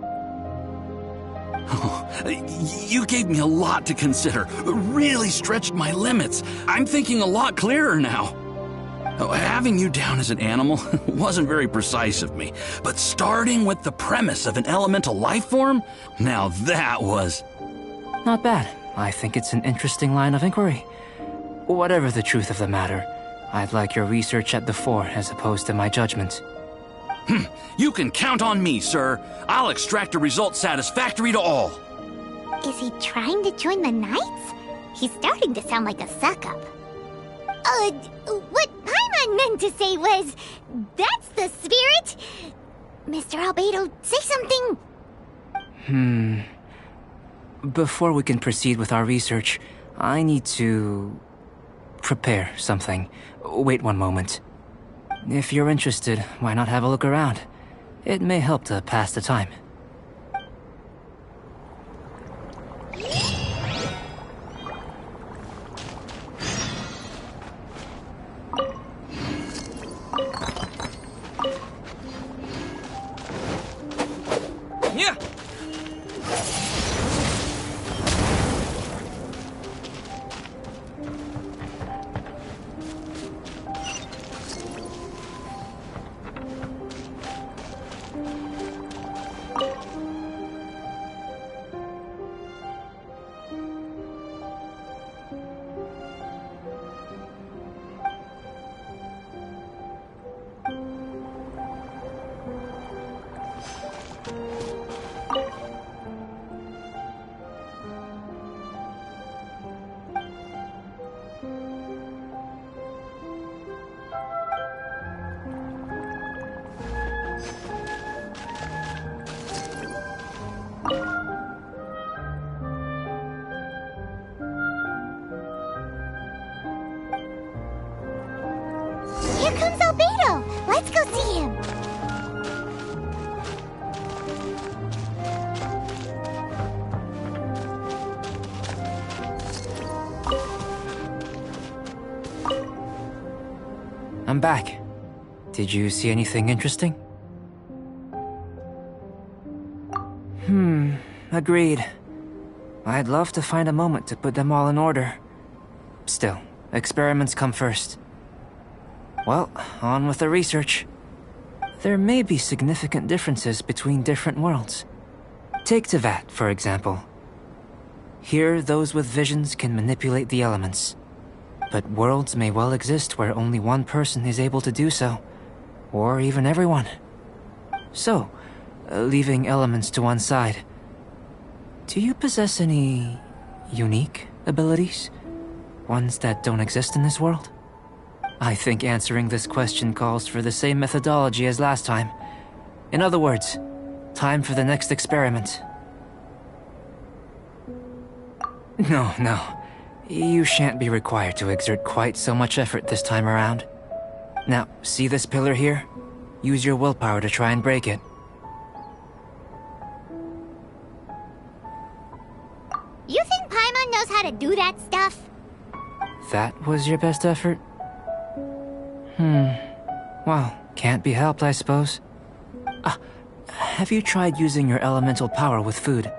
You gave me a lot to consider. Really stretched my limits. I'm thinking a lot clearer now. Having you down as an animal wasn't very precise of me, but starting with the premise of an elemental life form, now that was... Not bad. I think it's an interesting line of inquiry. Whatever the truth of the matter, I'd like your research at the fore as opposed to my judgment. You can count on me, sir. I'll extract a result satisfactory to all. Is he trying to join the Knights? He's starting to sound like a suck-up. What Paimon meant to say was, that's the spirit. Mr. Albedo, say something. Before we can proceed with our research, I need to... prepare something. Wait one moment. If you're interested, why not have a look around? It may help to pass the time. Yeah. Here comes Albedo. Let's go see him. I'm back. Did you see anything interesting? Agreed. I'd love to find a moment to put them all in order. Still, experiments come first. Well, on with the research. There may be significant differences between different worlds. Take Tevat, for example. Here, those with visions can manipulate the elements. But worlds may well exist where only one person is able to do so. Or even everyone. So, leaving elements to one side, do you possess any unique abilities? Ones that don't exist in this world? I think answering this question calls for the same methodology as last time. In other words, time for the next experiment. No. You shan't be required to exert quite so much effort this time around. Now, see this pillar here? Use your willpower to try and break it. You think Paimon knows how to do that stuff? That was your best effort? Well, can't be helped, I suppose. Have you tried using your elemental power with food?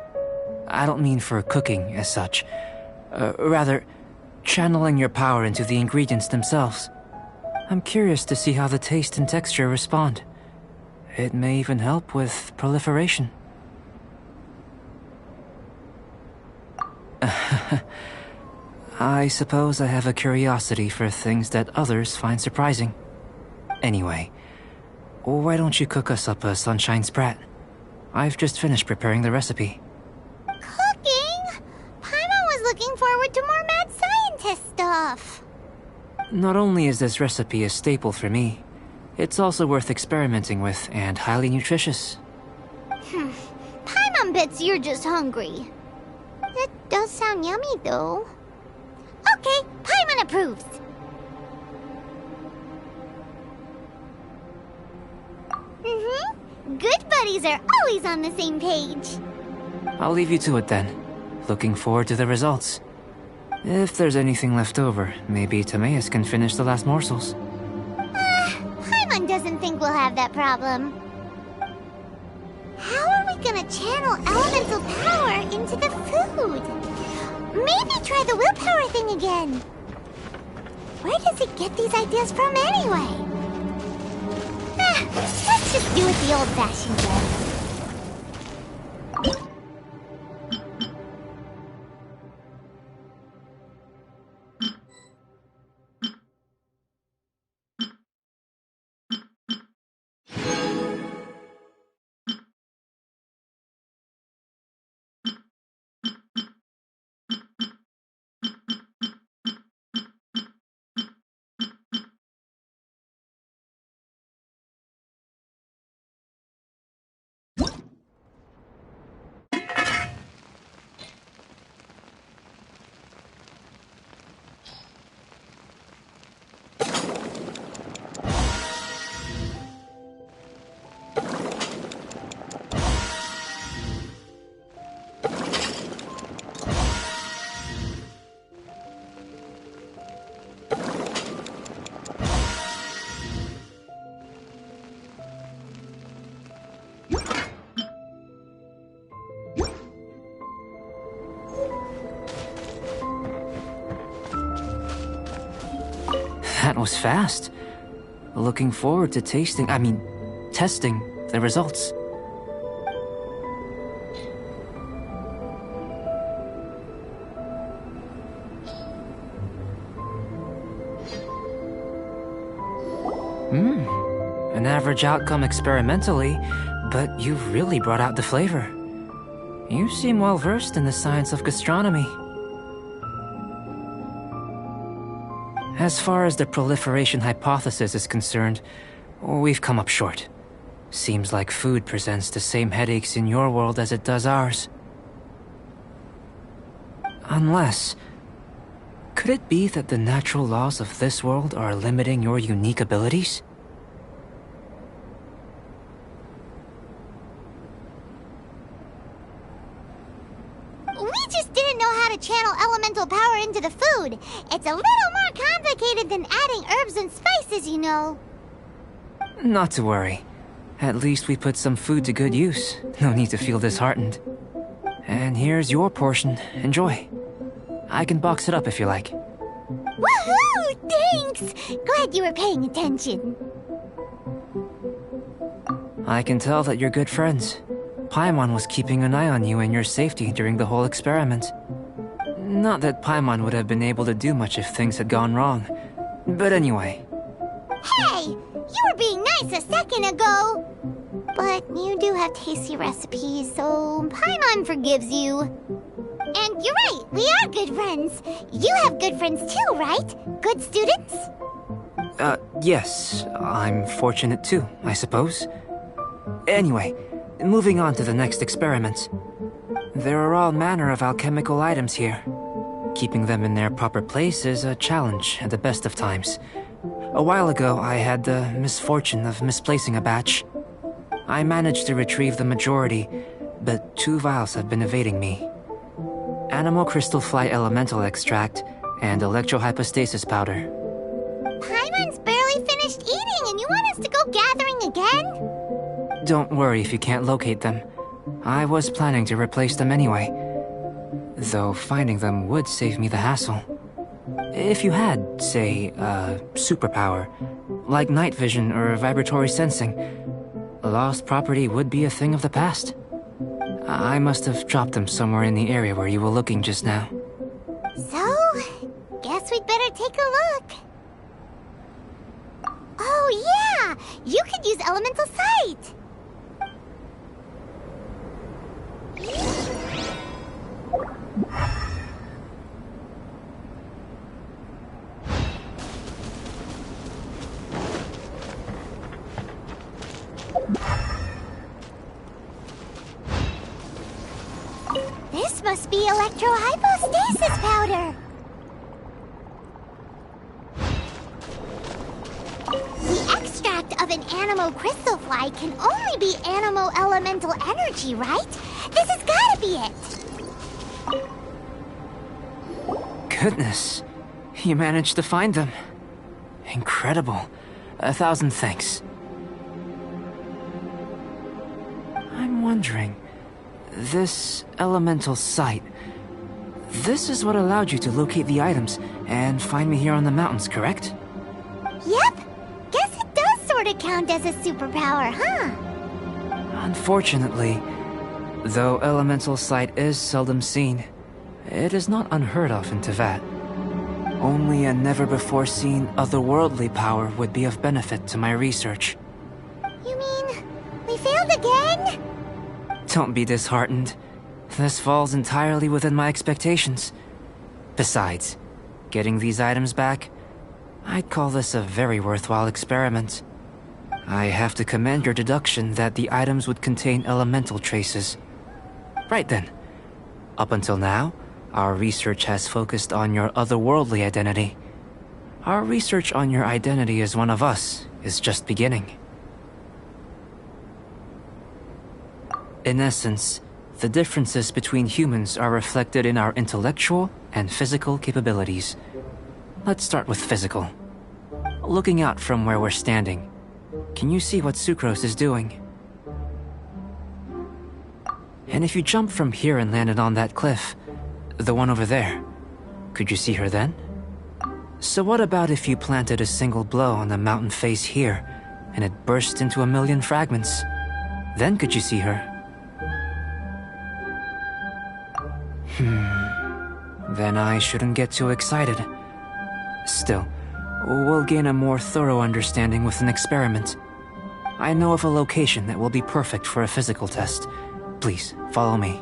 I don't mean for cooking as such. Rather, channeling your power into the ingredients themselves. I'm curious to see how the taste and texture respond. It may even help with proliferation. I suppose I have a curiosity for things that others find surprising. Anyway, why don't you cook us up a sunshine sprat? I've just finished preparing the recipe. Cooking? Paimon was looking forward to more mad scientist stuff. Not only is this recipe a staple for me, it's also worth experimenting with and highly nutritious. Paimon bets you're just hungry. That does sound yummy, though. Okay, Paimon approves. Good buddies are always on the same page. I'll leave you to it then. Looking forward to the results. If there's anything left over, maybe Timaeus can finish the last morsels. Paimon doesn't think we'll have that problem. How are we gonna channel elemental power into the food? Maybe try the willpower thing again. Where does it get these ideas from anyway? Let's just do it the old-fashioned way. That was fast. Looking forward to testing the results. An average outcome experimentally, but you've really brought out the flavor. You seem well versed in the science of gastronomy. As far as the proliferation hypothesis is concerned, we've come up short. Seems like food presents the same headaches in your world as it does ours. Unless... could it be that the natural laws of this world are limiting your unique abilities? We just didn't know how to channel elemental power into the food. It's a little more complicated than adding herbs and spices, you know. Not to worry. At least we put some food to good use. No need to feel disheartened. And here's your portion. Enjoy. I can box it up if you like. Woohoo! Thanks! Glad you were paying attention. I can tell that you're good friends. Paimon was keeping an eye on you and your safety during the whole experiment. Not that Paimon would have been able to do much if things had gone wrong. But anyway. Hey! You were being nice a second ago! But you do have tasty recipes, so Paimon forgives you. And you're right, we are good friends. You have good friends too, right? Good students? Yes. I'm fortunate too, I suppose. Anyway, moving on to the next experiment. There are all manner of alchemical items here. Keeping them in their proper place is a challenge at the best of times. A while ago, I had the misfortune of misplacing a batch. I managed to retrieve the majority, but 2 vials have been evading me. Animal crystal fly elemental extract and electrohypostasis powder. Paimon's barely finished eating and you want us to go gathering again? Don't worry if you can't locate them. I was planning to replace them anyway. Though finding them would save me the hassle. If you had, say, a superpower, like night vision or vibratory sensing, lost property would be a thing of the past. I must have dropped them somewhere in the area where you were looking just now. So, guess we'd better take a look. Oh yeah! You could use elemental sight! This must be electrohypostasis powder! The extract of an animo crystal fly can only be animo elemental energy, right? This has gotta be it! goodness. You managed to find them. Incredible. 1,000 thanks. I'm wondering, this elemental sight, this is what allowed you to locate the items and find me here on the mountains, correct? Yep. Guess it does sort of count as a superpower, huh? Unfortunately, though elemental sight is seldom seen, it is not unheard of in Teyvat. Only a never-before-seen otherworldly power would be of benefit to my research. You mean, we failed again? Don't be disheartened. This falls entirely within my expectations. Besides, getting these items back, I'd call this a very worthwhile experiment. I have to commend your deduction that the items would contain elemental traces. Right then. Up until now, our research has focused on your otherworldly identity. Our research on your identity as one of us is just beginning. In essence, the differences between humans are reflected in our intellectual and physical capabilities. Let's start with physical. Looking out from where we're standing, can you see what Sucrose is doing? And if you jumped from here and landed on that cliff, the one over there, could you see her then? So what about if you planted a single blow on the mountain face here, and it burst into a million fragments? Then could you see her? Then I shouldn't get too excited. Still, we'll gain a more thorough understanding with an experiment. I know of a location that will be perfect for a physical test. Please, follow me.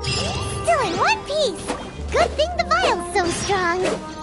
Still in one piece! Good thing the vial's so strong!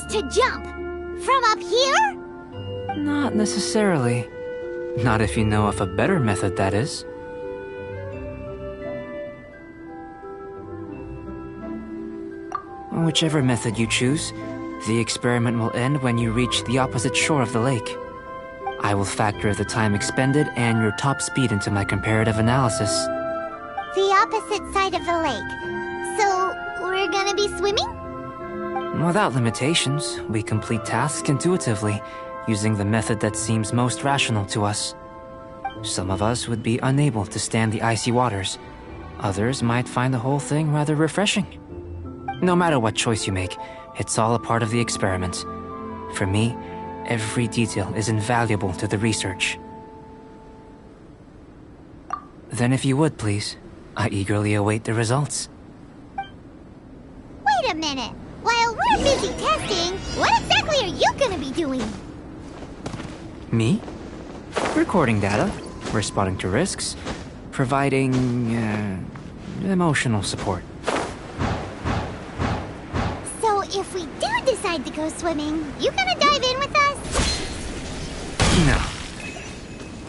to jump? From up here? Not necessarily. Not if you know of a better method, that is. Whichever method you choose, the experiment will end when you reach the opposite shore of the lake. I will factor the time expended and your top speed into my comparative analysis. The opposite side of the lake. So, we're gonna be swimming? Without limitations, we complete tasks intuitively, using the method that seems most rational to us. Some of us would be unable to stand the icy waters. Others might find the whole thing rather refreshing. No matter what choice you make, it's all a part of the experiment. For me, every detail is invaluable to the research. Then if you would, please, I eagerly await the results. Wait a minute. While we're busy testing, what exactly are you gonna be doing? Me? Recording data, responding to risks, providing, emotional support. So if we do decide to go swimming, you gonna dive in with us? No.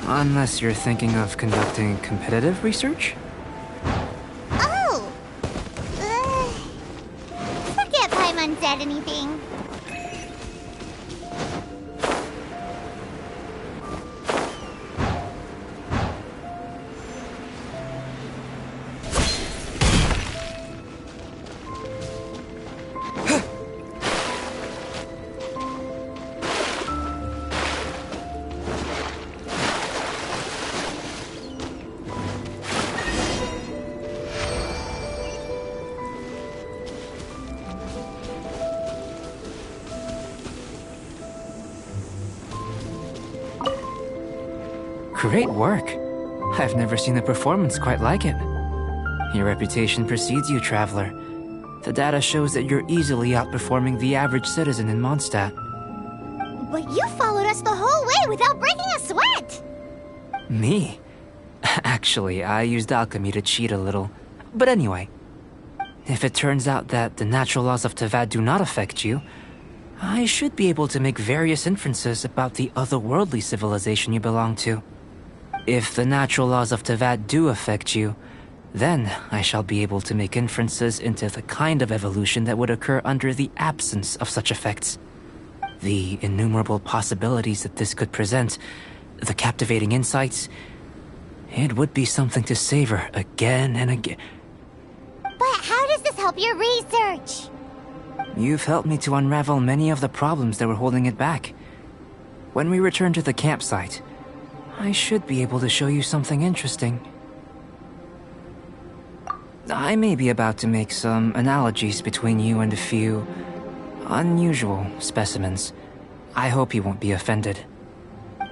Unless you're thinking of conducting competitive research? Oh! Forget Paimon said anything. Great work. I've never seen a performance quite like it. Your reputation precedes you, Traveler. The data shows that you're easily outperforming the average citizen in Mondstadt. But you followed us the whole way without breaking a sweat! Me? Actually, I used alchemy to cheat a little. But anyway, if it turns out that the natural laws of Tavad do not affect you, I should be able to make various inferences about the otherworldly civilization you belong to. If the natural laws of Tavad do affect you, then I shall be able to make inferences into the kind of evolution that would occur under the absence of such effects. The innumerable possibilities that this could present, the captivating insights, it would be something to savor again and again. But how does this help your research? You've helped me to unravel many of the problems that were holding it back. When we return to the campsite, I should be able to show you something interesting. I may be about to make some analogies between you and a few unusual specimens. I hope you won't be offended.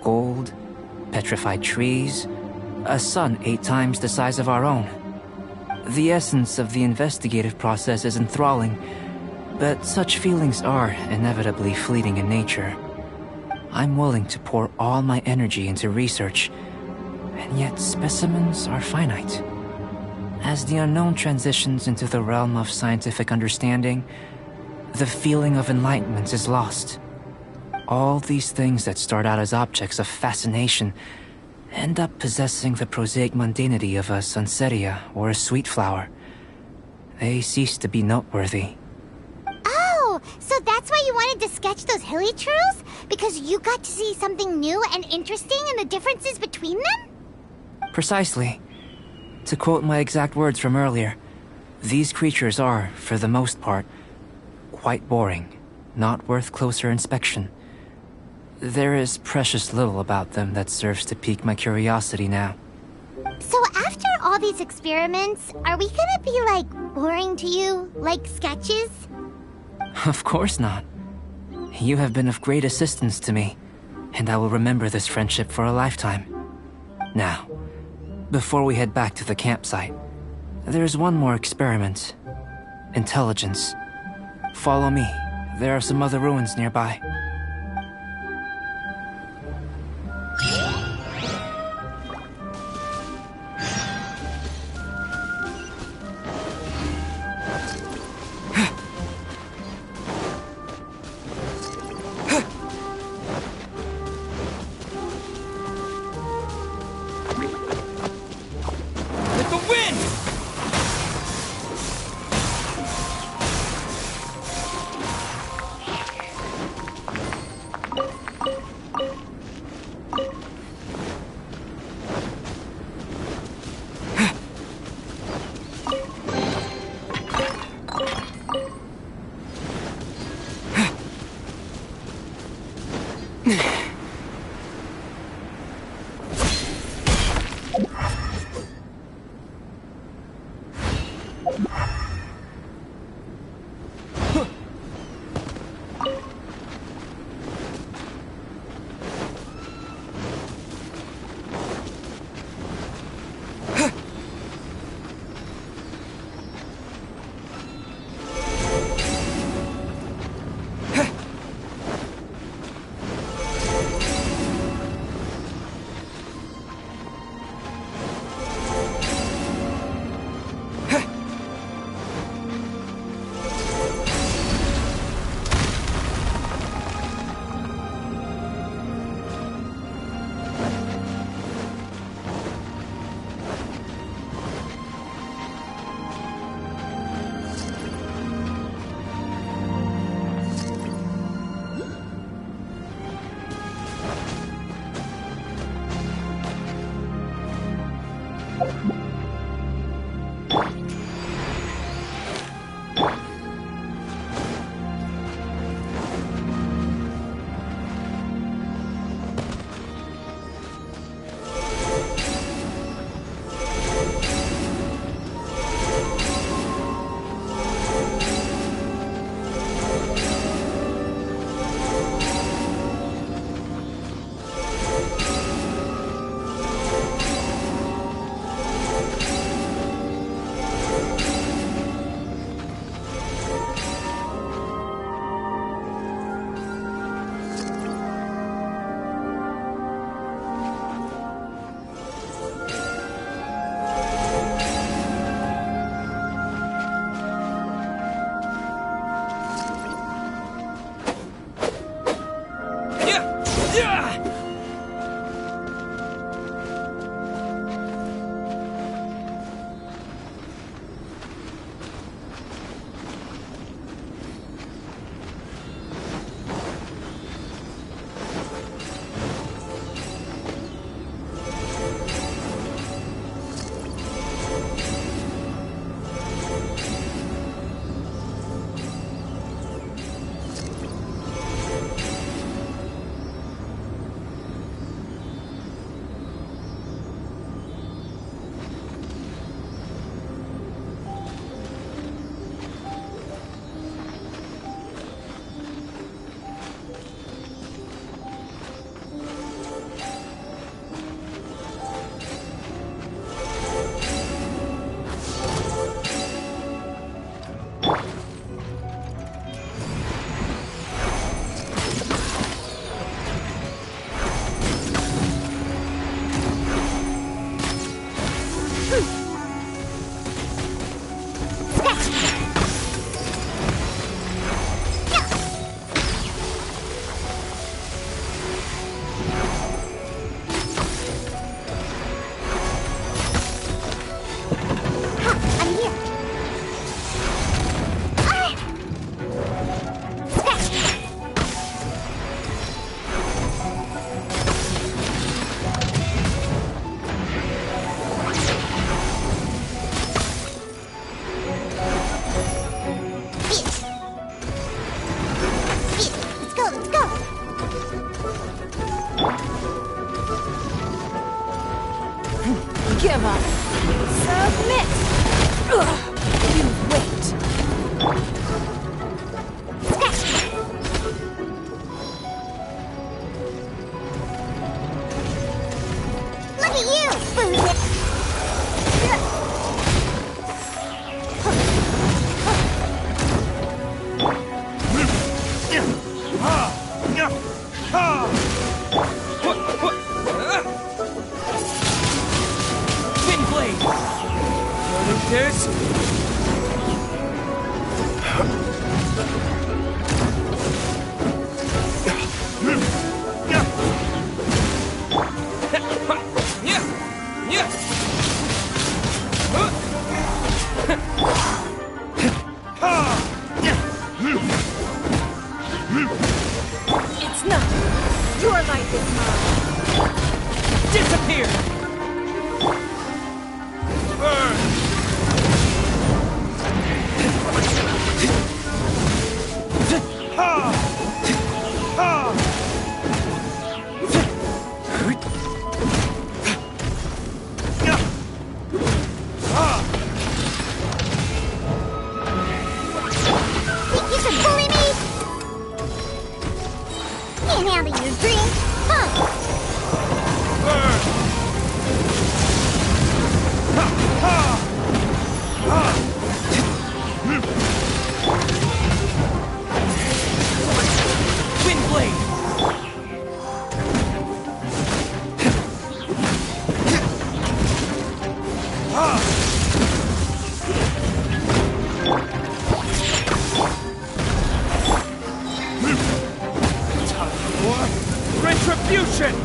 Gold, petrified trees, a sun 8 times the size of our own. The essence of the investigative process is enthralling, but such feelings are inevitably fleeting in nature. I'm willing to pour all my energy into research, and yet specimens are finite. As the unknown transitions into the realm of scientific understanding, the feeling of enlightenment is lost. All these things that start out as objects of fascination end up possessing the prosaic mundanity of a sunsetia or a sweet flower. They cease to be noteworthy. Oh, so that's why you wanted to sketch those hilly churls? Because you got to see something new and interesting in the differences between them? Precisely. To quote my exact words from earlier, these creatures are, for the most part, quite boring, not worth closer inspection. There is precious little about them that serves to pique my curiosity now. So after all these experiments, are we gonna be, like, boring to you? Like sketches? Of course not. You have been of great assistance to me, and I will remember this friendship for a lifetime. Now, before we head back to the campsite, there's one more experiment. Intelligence. Follow me. There are some other ruins nearby. Give up. Submit. Ugh. You wait. Look at you, Boozy. This? It's not. Your life is mine. Disappear! Time for retribution!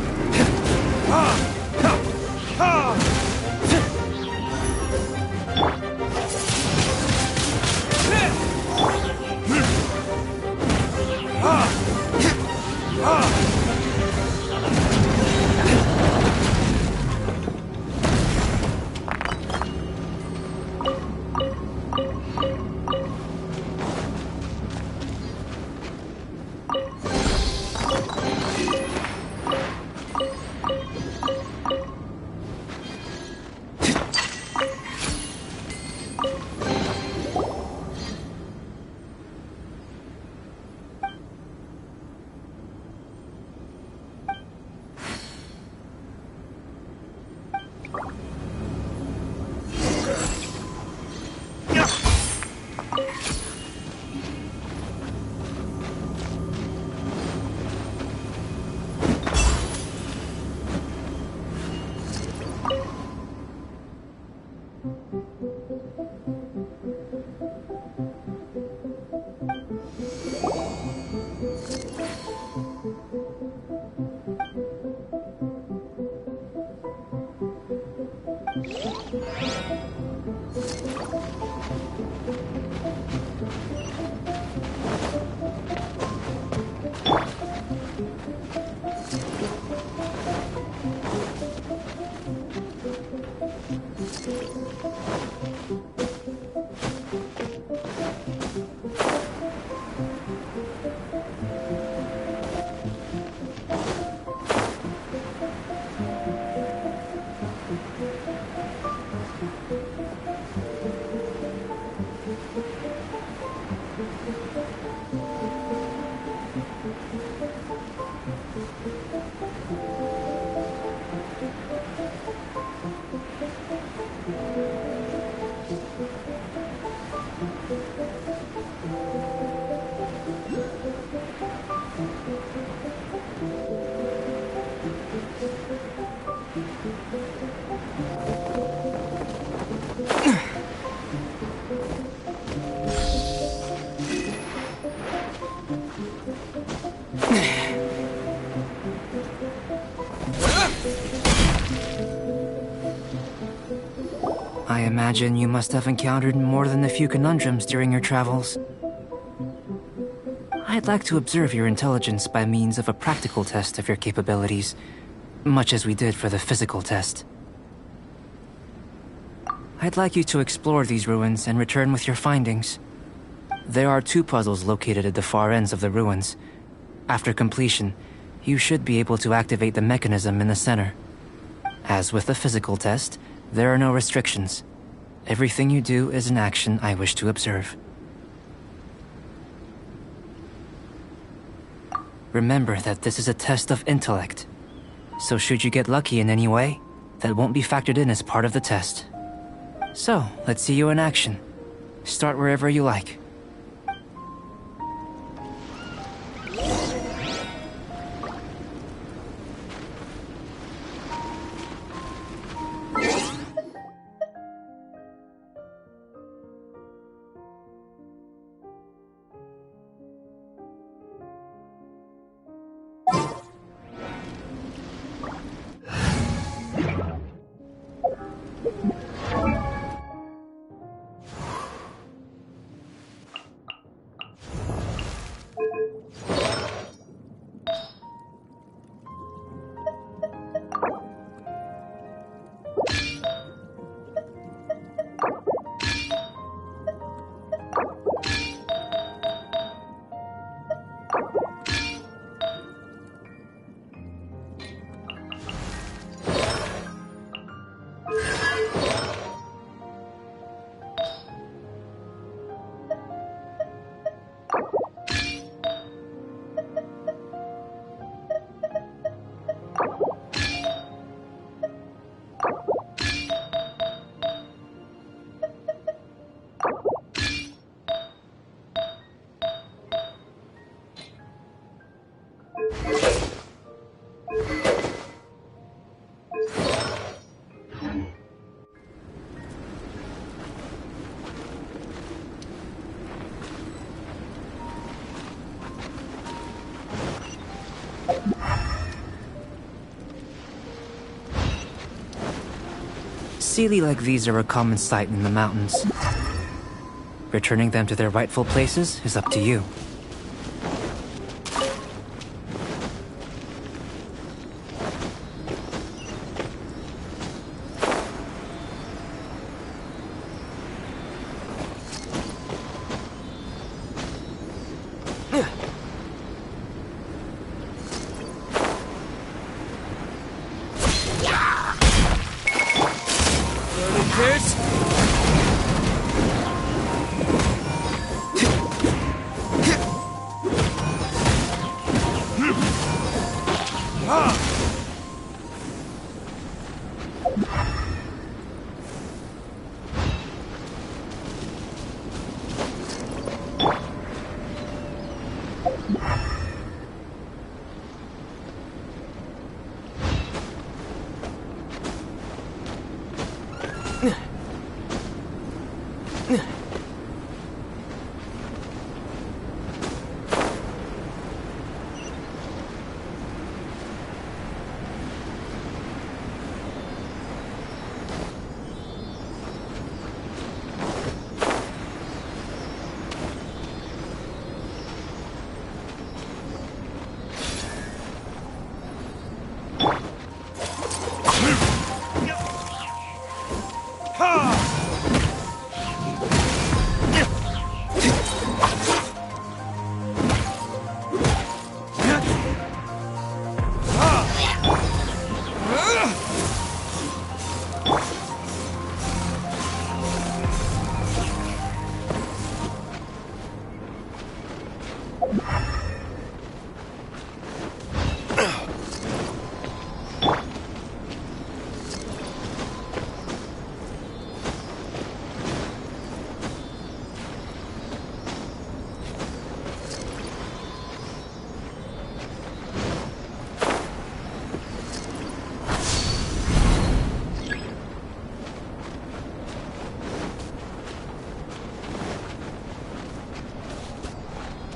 I imagine you must have encountered more than a few conundrums during your travels. I'd like to observe your intelligence by means of a practical test of your capabilities, much as we did for the physical test. I'd like you to explore these ruins and return with your findings. There are 2 puzzles located at the far ends of the ruins. After completion, you should be able to activate the mechanism in the center. As with the physical test, there are no restrictions. Everything you do is an action I wish to observe. Remember that this is a test of intellect. So should you get lucky in any way, that won't be factored in as part of the test. So, let's see you in action. Start wherever you like. Sealy like these are a common sight in the mountains. Returning them to their rightful places is up to you.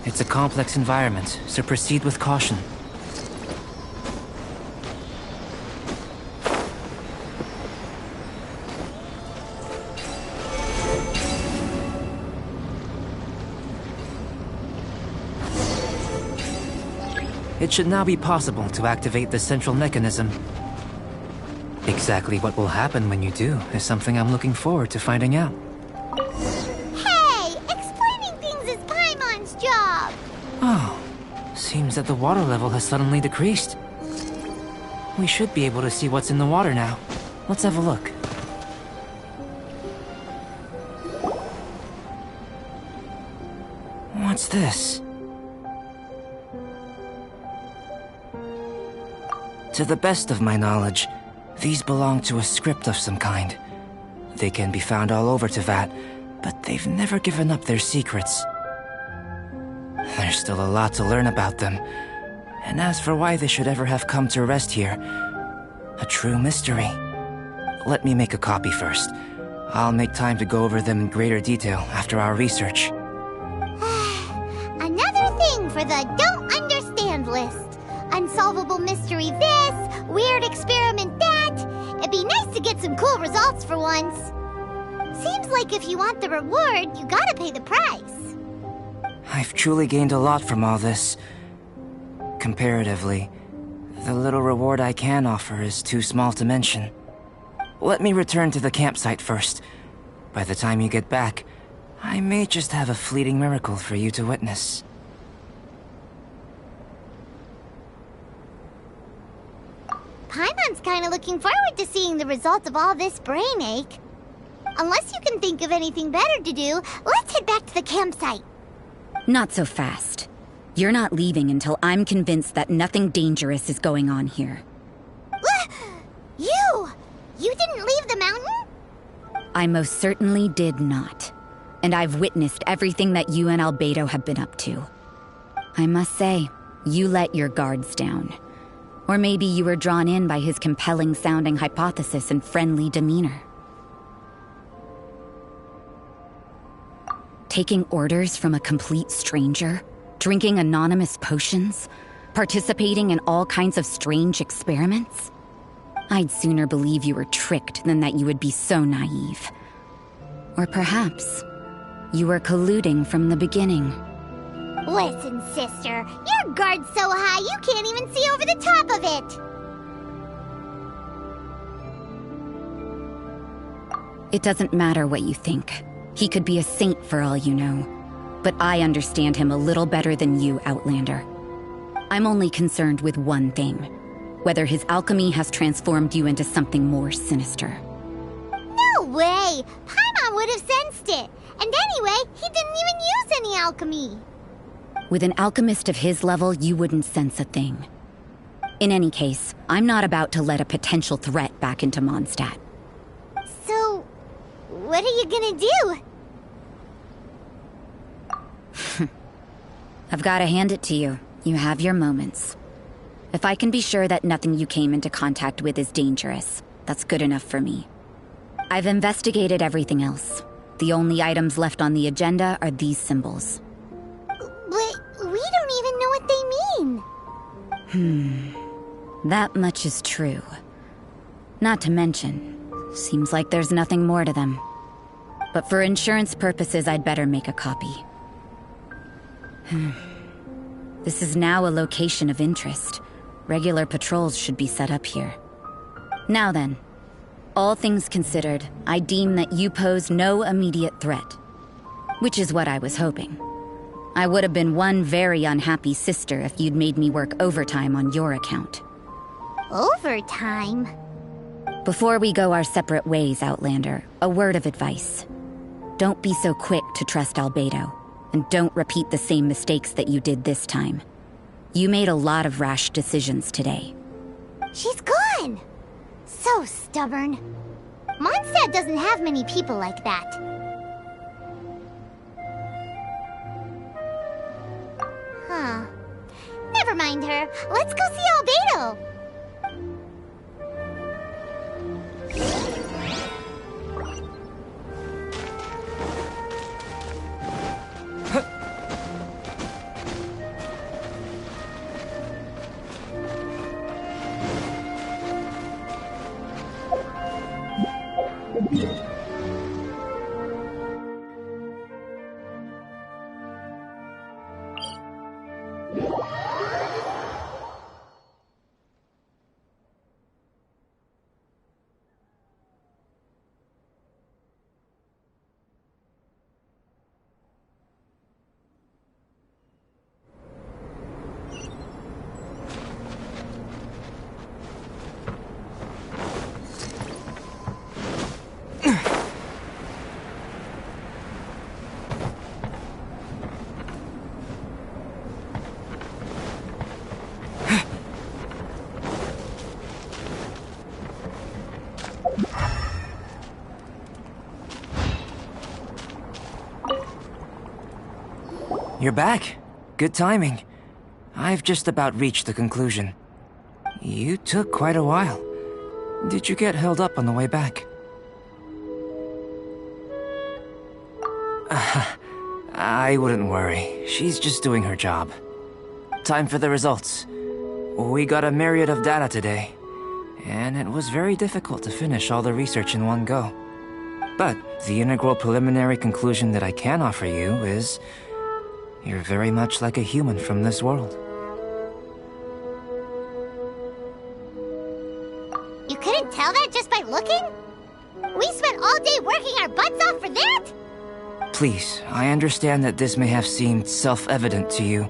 It's a complex environment, so proceed with caution. It should now be possible to activate the central mechanism. Exactly what will happen when you do is something I'm looking forward to finding out. Oh, seems that the water level has suddenly decreased. We should be able to see what's in the water now. Let's have a look. What's this? To the best of my knowledge, these belong to a script of some kind. They can be found all over Teyvat, but they've never given up their secrets. There's still a lot to learn about them. And as for why they should ever have come to rest here, a true mystery. Let me make a copy first. I'll make time to go over them in greater detail after our research. Another thing for the don't understand list. Unsolvable mystery this, weird experiment that. It'd be nice to get some cool results for once. Seems like if you want the reward, you gotta pay the price. I've truly gained a lot from all this. Comparatively, the little reward I can offer is too small to mention. Let me return to the campsite first. By the time you get back, I may just have a fleeting miracle for you to witness. Paimon's kinda looking forward to seeing the results of all this brain ache. Unless you can think of anything better to do, let's head back to the campsite. Not so fast. You're not leaving until I'm convinced that nothing dangerous is going on here. You! You didn't leave the mountain? I most certainly did not. And I've witnessed everything that you and Albedo have been up to. I must say, you let your guards down. Or maybe you were drawn in by his compelling-sounding hypothesis and friendly demeanor. Taking orders from a complete stranger, drinking anonymous potions, participating in all kinds of strange experiments. I'd sooner believe you were tricked than that you would be so naive. Or perhaps you were colluding from the beginning. Listen, sister, your guard's so high you can't even see over the top of it. It doesn't matter what you think. He could be a saint for all you know. But I understand him a little better than you, Outlander. I'm only concerned with one thing. Whether his alchemy has transformed you into something more sinister. No way! Paimon would have sensed it. And anyway, he didn't even use any alchemy. With an alchemist of his level, you wouldn't sense a thing. In any case, I'm not about to let a potential threat back into Mondstadt. So, what are you gonna do? I've gotta hand it to you. You have your moments. If I can be sure that nothing you came into contact with is dangerous, that's good enough for me. I've investigated everything else. The only items left on the agenda are these symbols. But we don't even know what they mean. That much is true. Not to mention, seems like there's nothing more to them. But for insurance purposes, I'd better make a copy. This is now a location of interest. Regular patrols should be set up here. Now then, all things considered, I deem that you pose no immediate threat. Which is what I was hoping. I would have been one very unhappy sister if you'd made me work overtime on your account. Overtime? Before we go our separate ways, Outlander, a word of advice. Don't be so quick to trust Albedo, and don't repeat the same mistakes that you did this time. You made a lot of rash decisions today. She's gone! So stubborn. Mondstadt doesn't have many people like that. Huh. Never mind her. Let's go see Albedo! You're back. Good timing. I've just about reached the conclusion. You took quite a while. Did you get held up on the way back? I wouldn't worry. She's just doing her job. Time for the results. We got a myriad of data today, and it was very difficult to finish all the research in one go. But the integral preliminary conclusion that I can offer you is you're very much like a human from this world. You couldn't tell that just by looking? We spent all day working our butts off for that? Please, I understand that this may have seemed self-evident to you,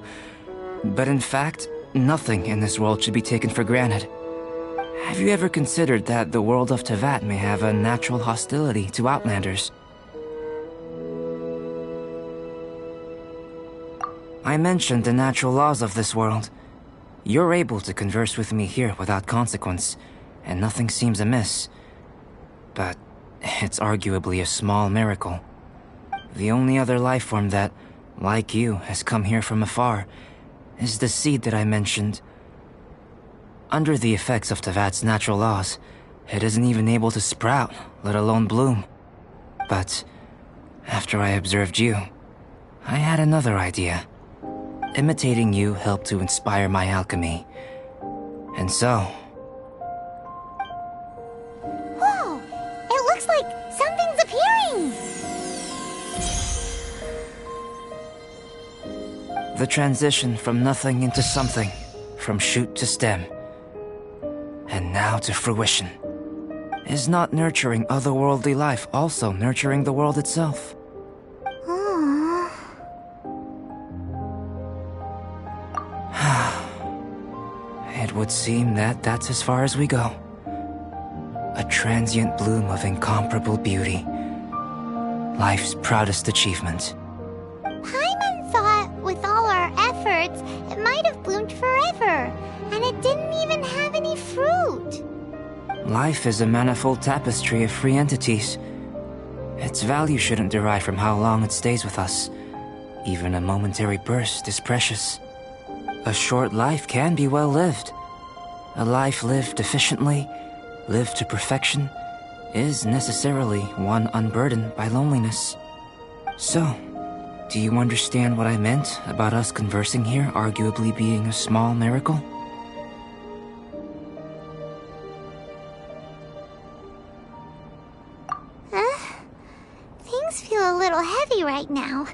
but in fact, nothing in this world should be taken for granted. Have you ever considered that the world of Teyvat may have a natural hostility to Outlanders? I mentioned the natural laws of this world. You're able to converse with me here without consequence, and nothing seems amiss. But it's arguably a small miracle. The only other life form that, like you, has come here from afar is the seed that I mentioned. Under the effects of Teyvat's natural laws, it isn't even able to sprout, let alone bloom. But after I observed you, I had another idea. Imitating you helped to inspire my alchemy. And so, looks like something's appearing! The transition from nothing into something, from shoot to stem, and now to fruition. Is not nurturing otherworldly life also nurturing the world itself? Aww. It would seem that that's as far as we go. A transient bloom of incomparable beauty. Life's proudest achievement. Paimon thought with all our efforts, it might have bloomed forever, and it didn't even have any fruit. Life is a manifold tapestry of free entities. Its value shouldn't derive from how long it stays with us. Even a momentary burst is precious. A short life can be well lived. A life lived efficiently, lived to perfection, is necessarily one unburdened by loneliness. So, do you understand what I meant about us conversing here arguably being a small miracle? Things feel a little heavy right now.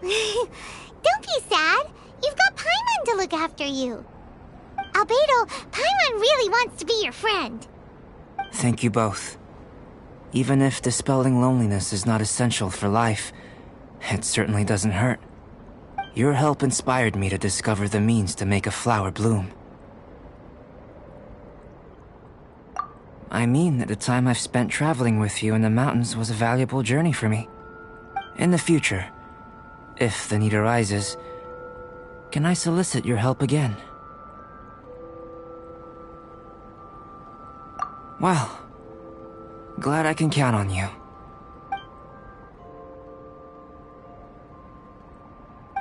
Don't be sad. You've got Paimon to look after you. Albedo, Paimon really wants to be your friend. Thank you both. Even if dispelling loneliness is not essential for life, it certainly doesn't hurt. Your help inspired me to discover the means to make a flower bloom. I mean that the time I've spent traveling with you in the mountains was a valuable journey for me. In the future, if the need arises, can I solicit your help again? Well, glad I can count on you.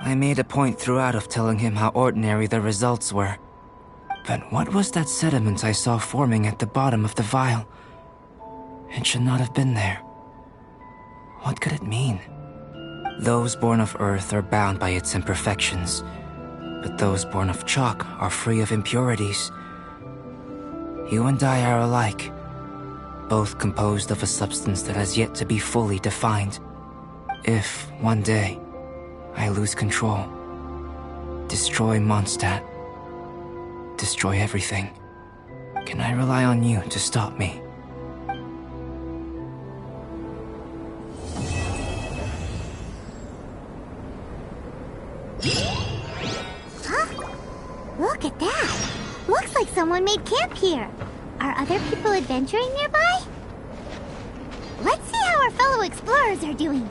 I made a point throughout of telling him how ordinary the results were. But what was that sediment I saw forming at the bottom of the vial? It should not have been there. What could it mean? Those born of Earth are bound by its imperfections, but those born of chalk are free of impurities. You and I are alike, both composed of a substance that has yet to be fully defined. If, one day, I lose control, destroy Mondstadt, destroy everything, can I rely on you to stop me? Huh? Look at that! Looks like someone made camp here. Are other people adventuring nearby? Let's see how our fellow explorers are doing.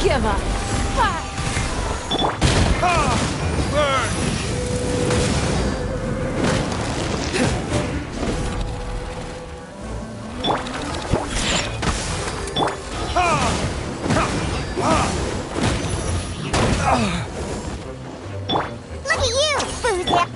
Give up. Look at you, Boozy!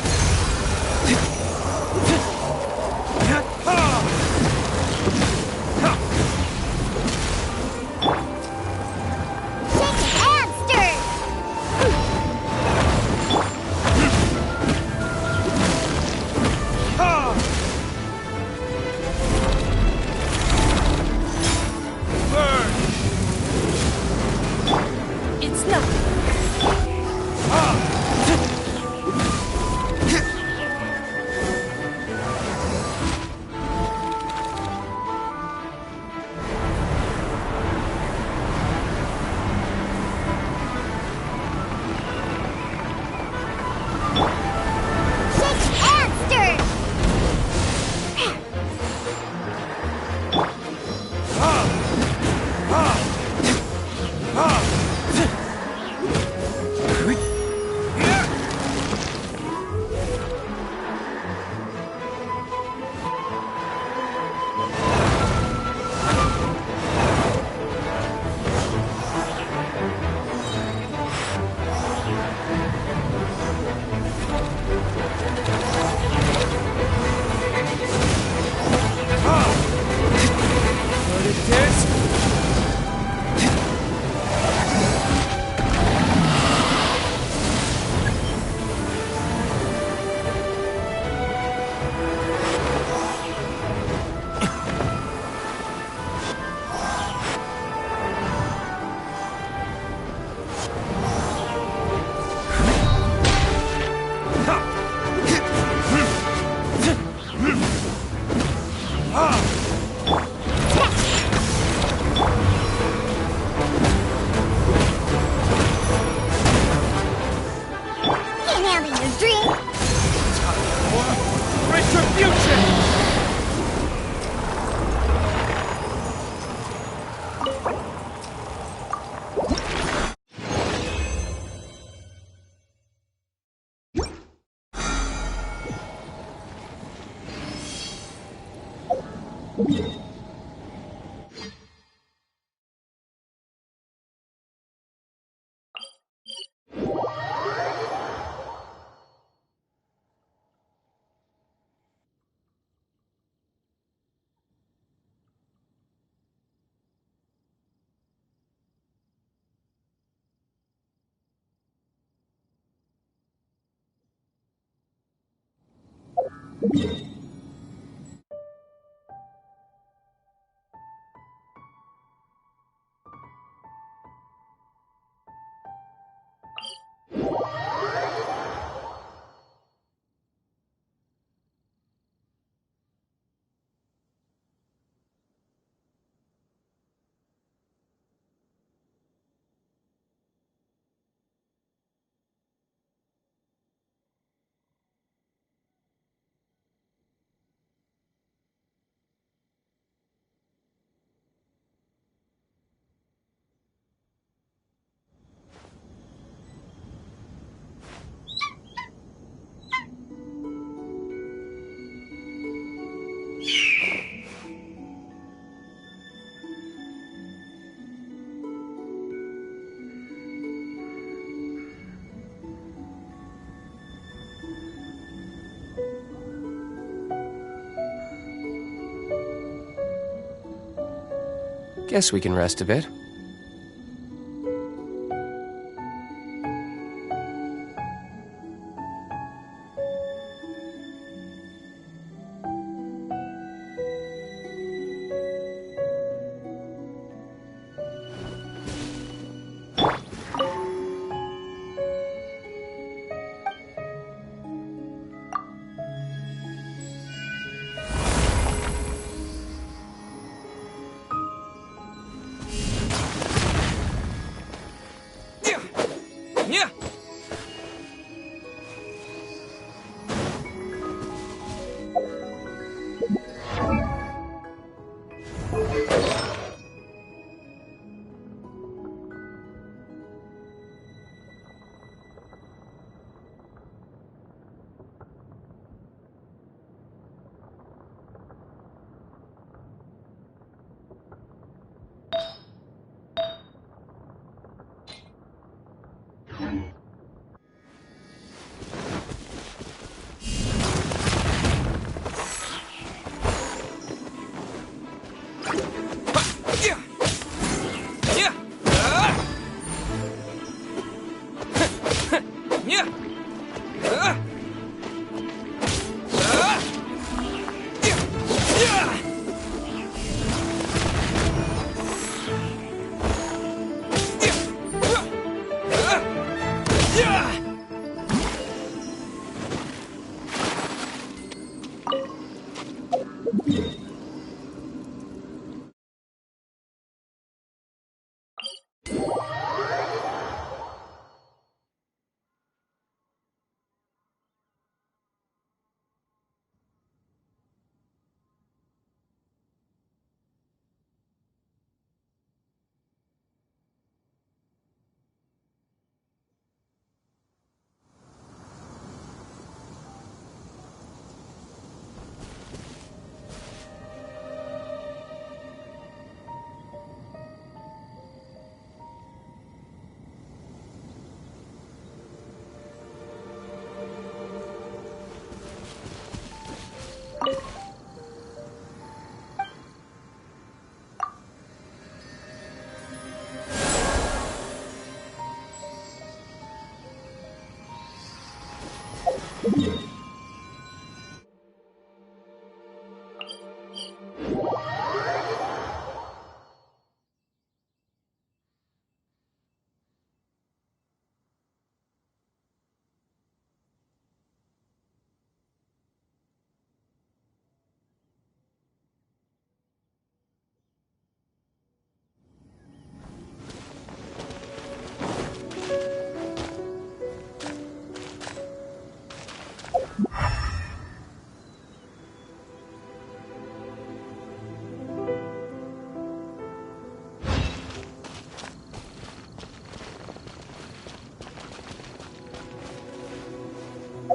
Guess we can rest a bit.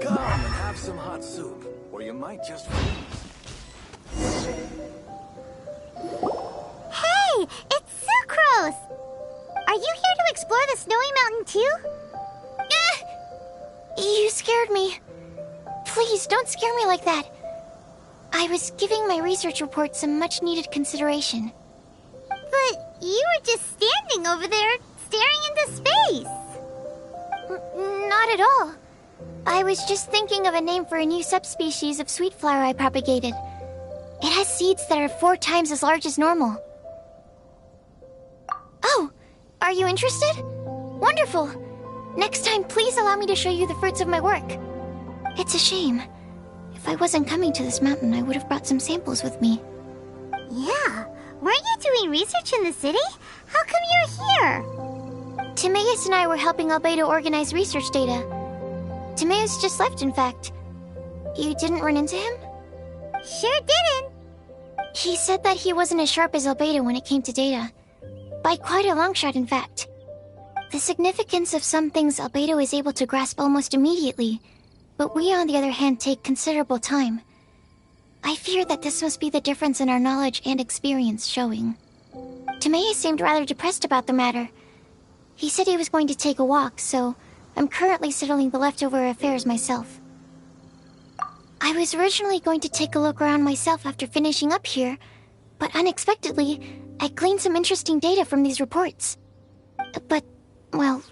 Come and have some hot soup, or you might just freeze. too? You scared me. Please, don't scare me like that. I was giving my research report some much-needed consideration. But you were just standing over there, staring into space. Not at all. I was just thinking of a name for a new subspecies of sweet flower I propagated. It has seeds that are 4 times as large as normal. Oh, are you interested? Wonderful. Next time, please allow me to show you the fruits of my work. It's a shame. If I wasn't coming to this mountain, I would have brought some samples with me. Yeah. Weren't you doing research in the city? How come you're here? Timaeus and I were helping Albedo organize research data. Timaeus just left, in fact. You didn't run into him? Sure didn't. He said that he wasn't as sharp as Albedo when it came to data. By quite a long shot, in fact. The significance of some things Albedo is able to grasp almost immediately, but we, on the other hand, take considerable time. I fear that this must be the difference in our knowledge and experience showing. Timaeus seemed rather depressed about the matter. He said he was going to take a walk, so I'm currently settling the leftover affairs myself. I was originally going to take a look around myself after finishing up here, but unexpectedly, I gleaned some interesting data from these reports. But, well,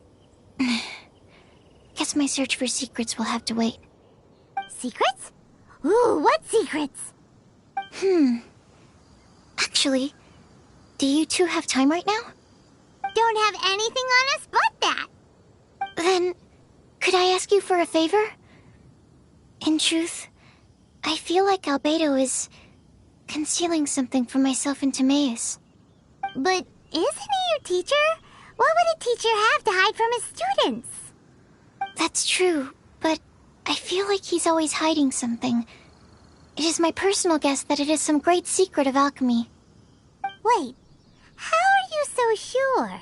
guess my search for secrets will have to wait. Secrets? Ooh, what secrets? Actually, do you two have time right now? Don't have anything on us but that. Then, could I ask you for a favor? In truth, I feel like Albedo is concealing something from myself and Timaeus. But isn't he your teacher? What would a teacher have to hide from his students? That's true, but I feel like he's always hiding something. It is my personal guess that it is some great secret of alchemy. Wait, how are you so sure?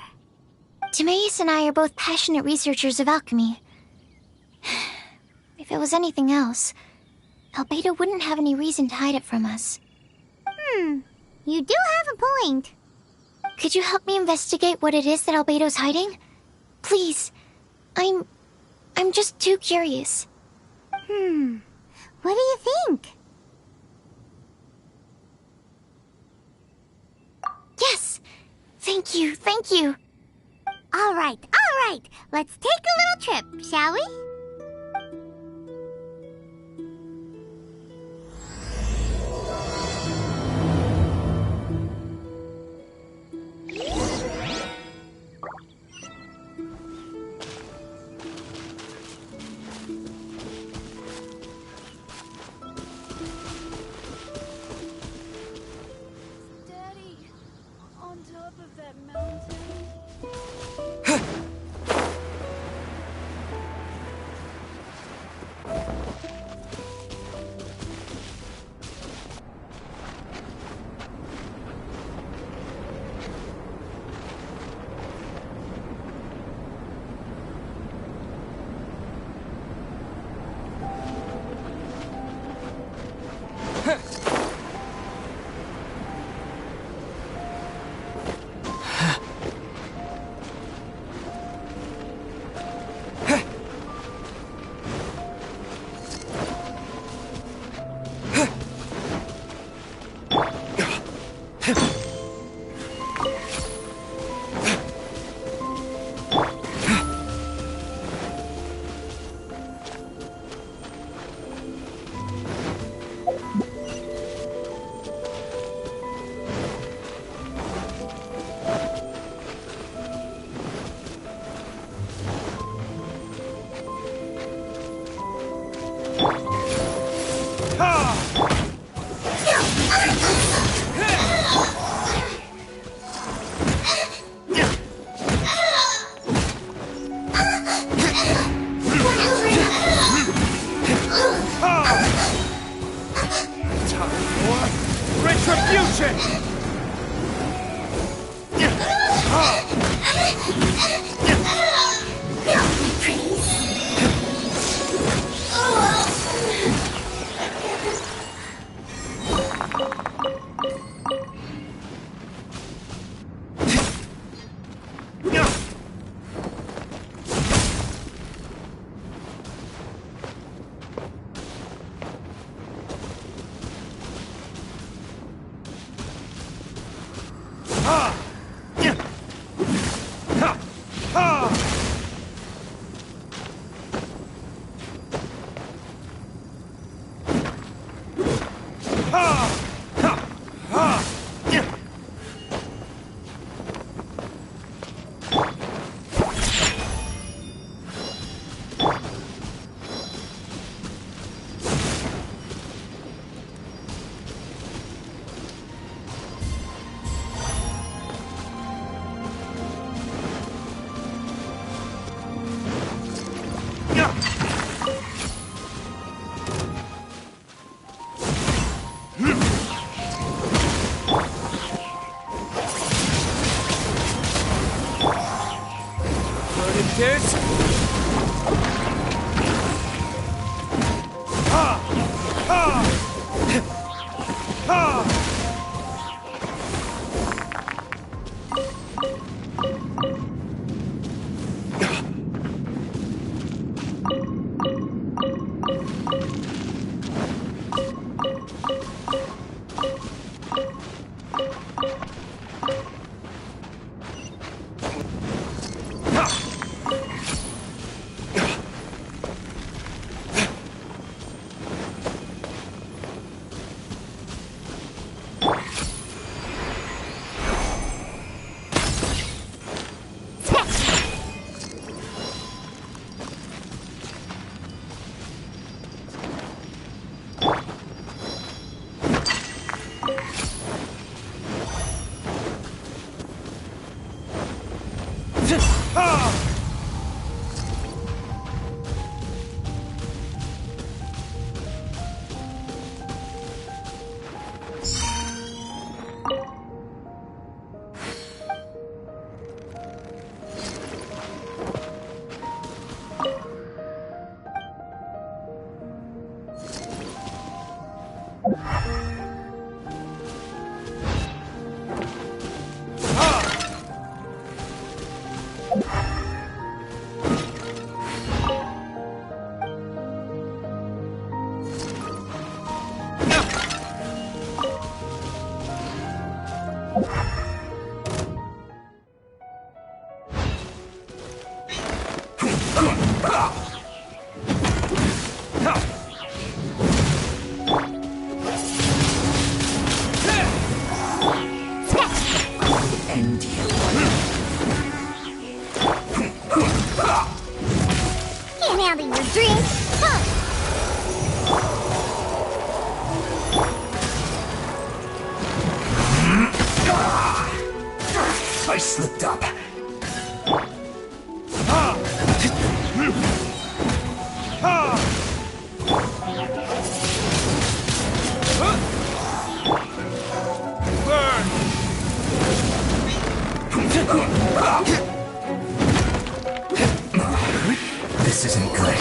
Timaeus and I are both passionate researchers of alchemy. If it was anything else, Albedo wouldn't have any reason to hide it from us. You do have a point. Could you help me investigate what it is that Albedo's hiding? Please. I'm just too curious. What do you think? Yes! Thank you, thank you. All right. Let's take a little trip, shall we? Daddy, on top of that mountain. Retribution! Can't handle your drink. Huh. I slipped up. This isn't good.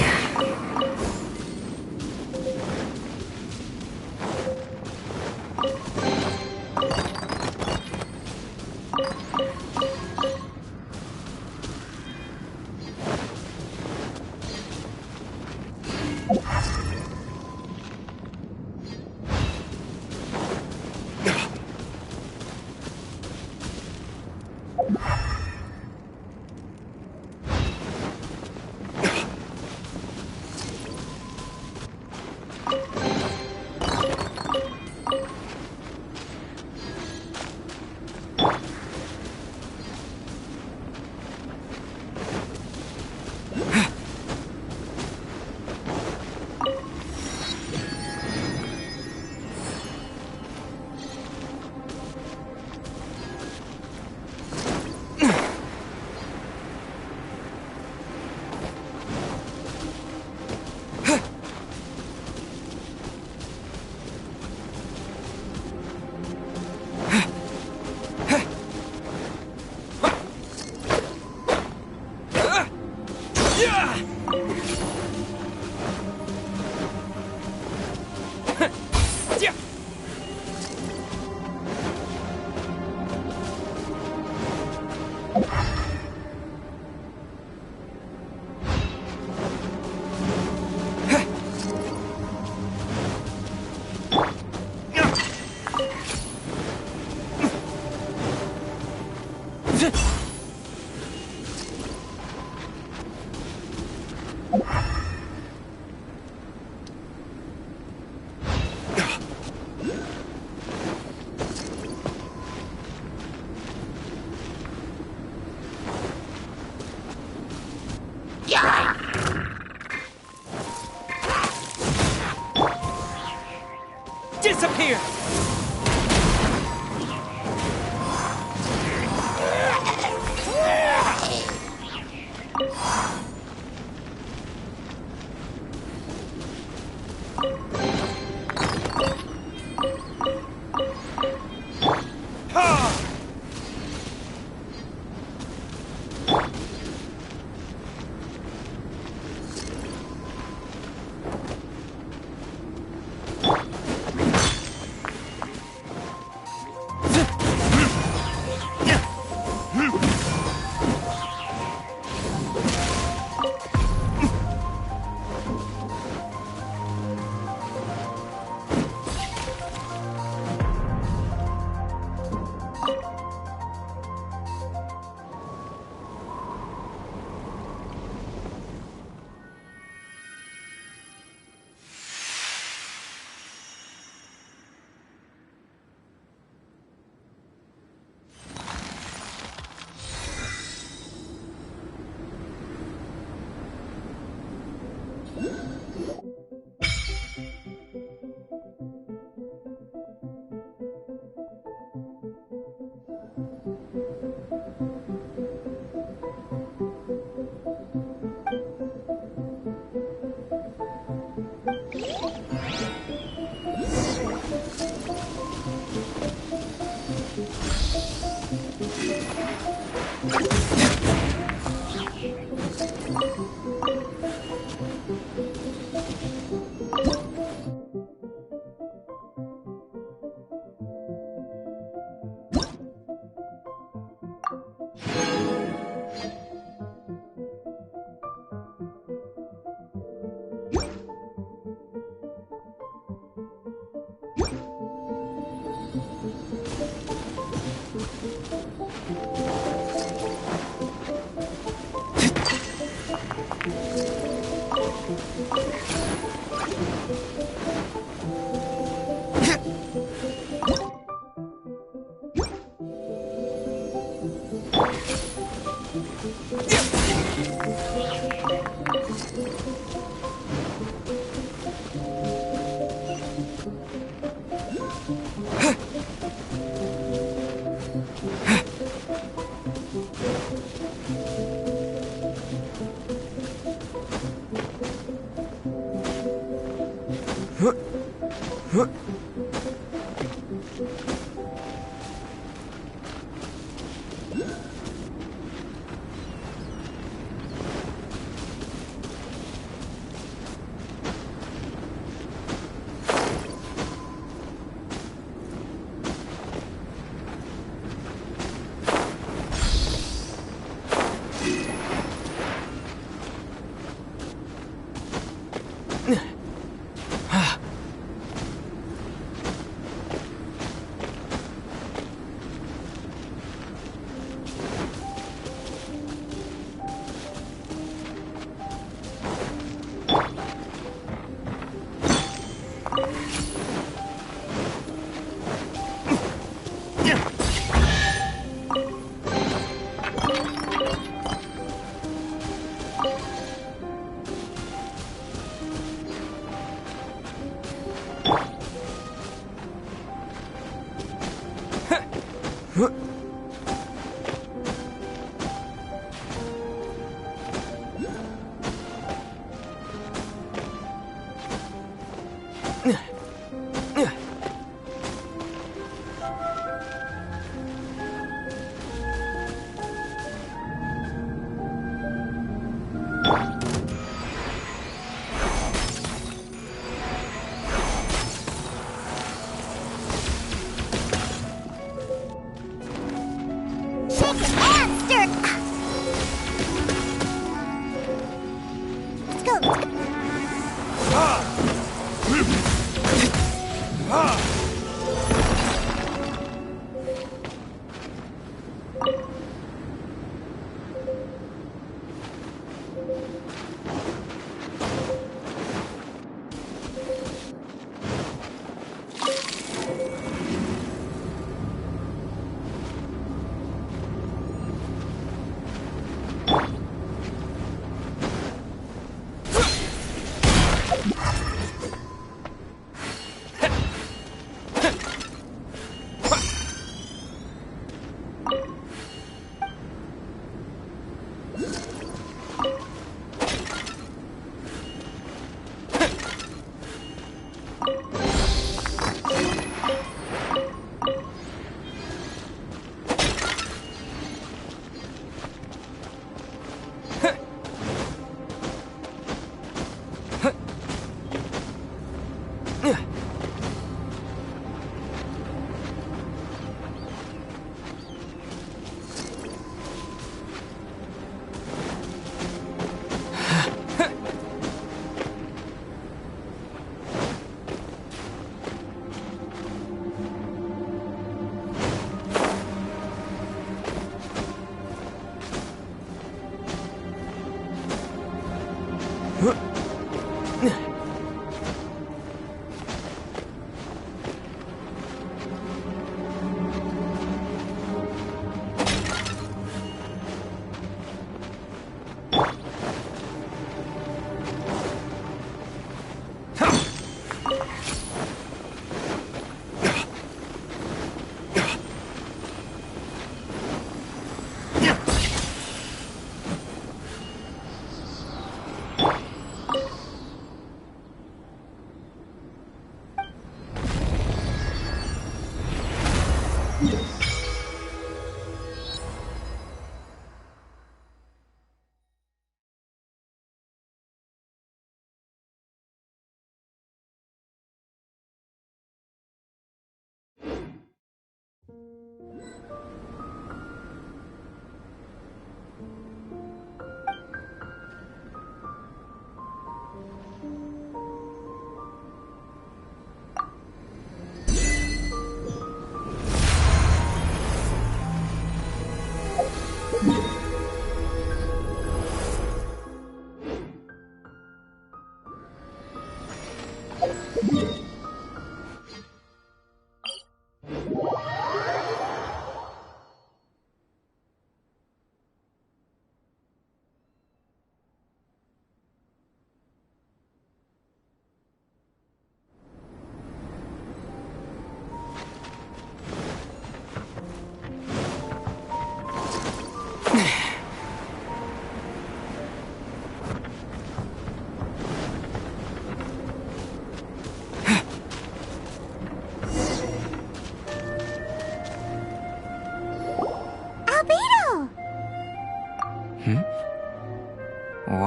Disappear!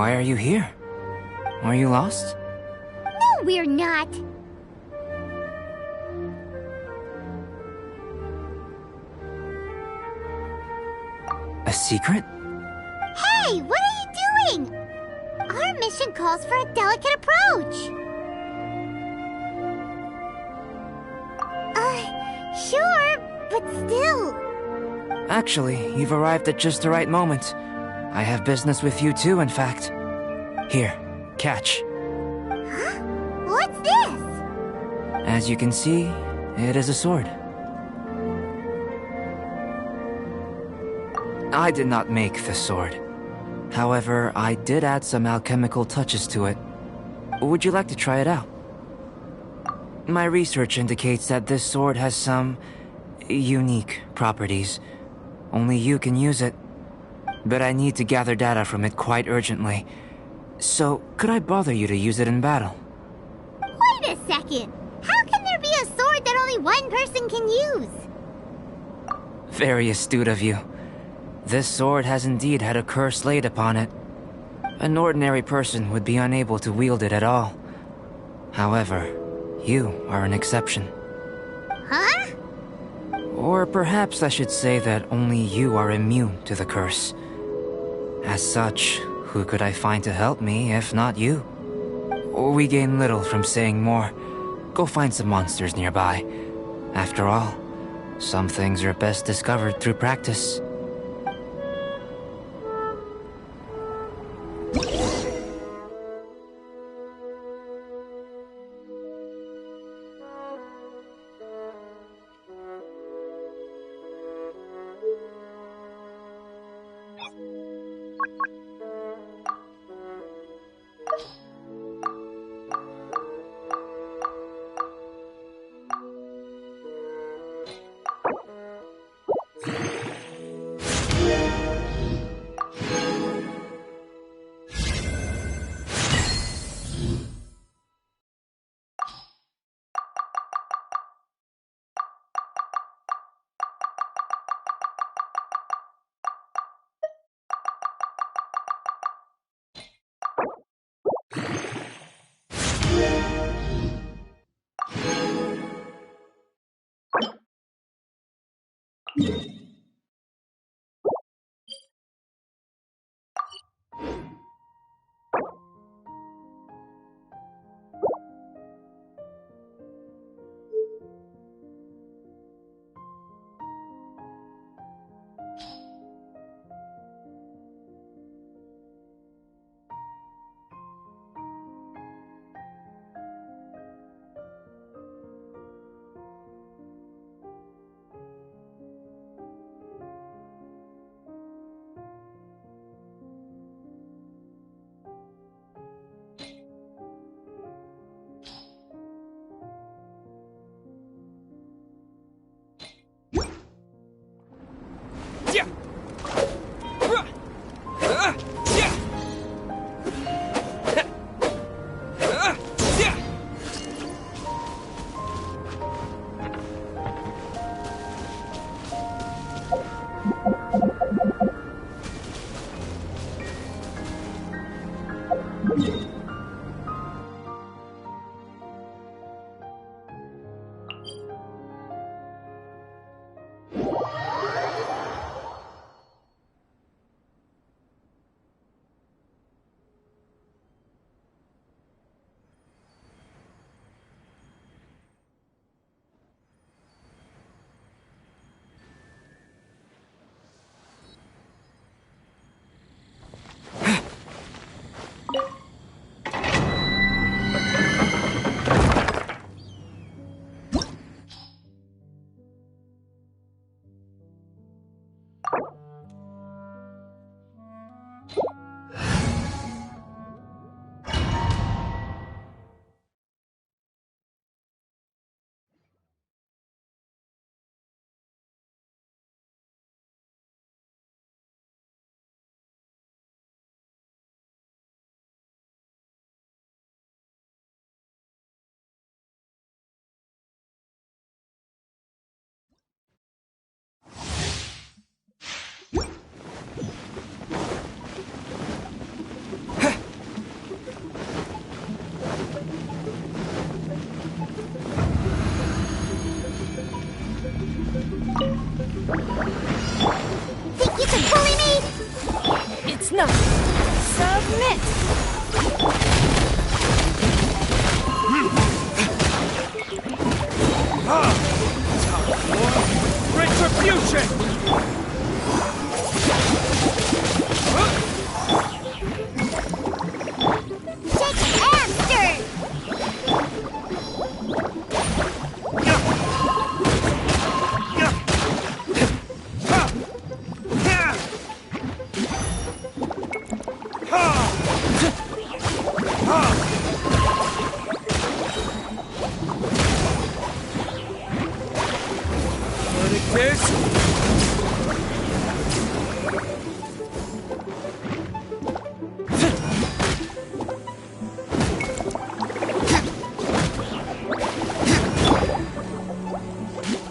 Why are you here? Are you lost? No, we're not. A secret? Hey, what are you doing? Our mission calls for a delicate approach. Sure, but still. Actually, you've arrived at just the right moment. I have business with you too, in fact. Here, catch. Huh? What's this? As you can see, it is a sword. I did not make the sword. However, I did add some alchemical touches to it. Would you like to try it out? My research indicates that this sword has some unique properties. Only you can use it. But I need to gather data from it quite urgently. So, could I bother you to use it in battle? Wait a second. How can there be a sword that only one person can use? Very astute of you. This sword has indeed had a curse laid upon it. An ordinary person would be unable to wield it at all. However, you are an exception. Huh? Or perhaps I should say that only you are immune to the curse. As such, who could I find to help me if not you? We gain little from saying more. Go find some monsters nearby. After all, some things are best discovered through practice. Snap! Submit! Retribution! Take after!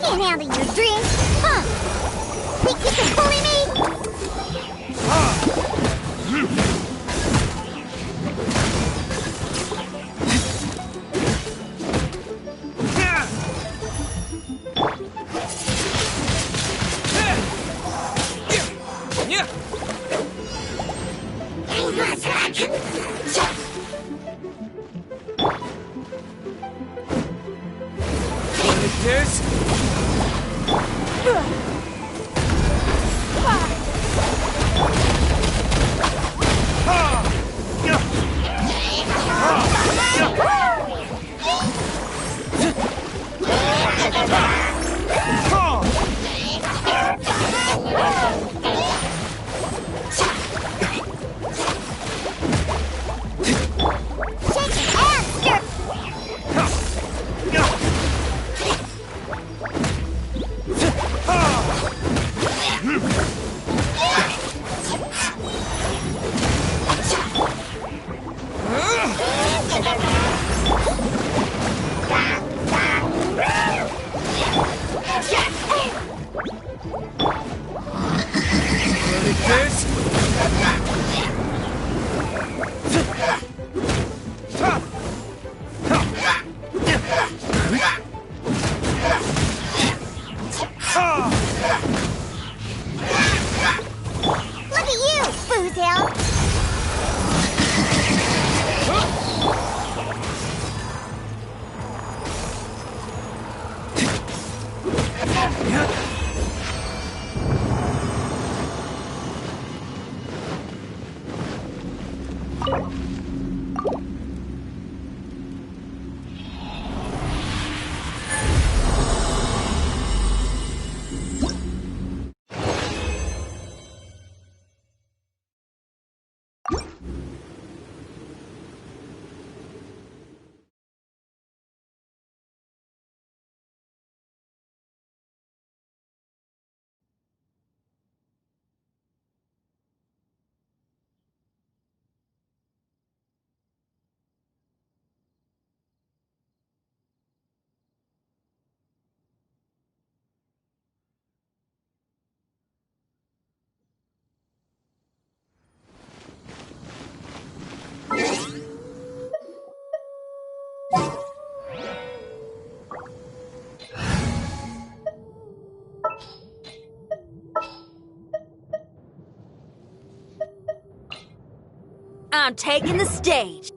Can't handle your drink, huh? Think you can bully me? Look at you, Boozle! I'm taking the stage.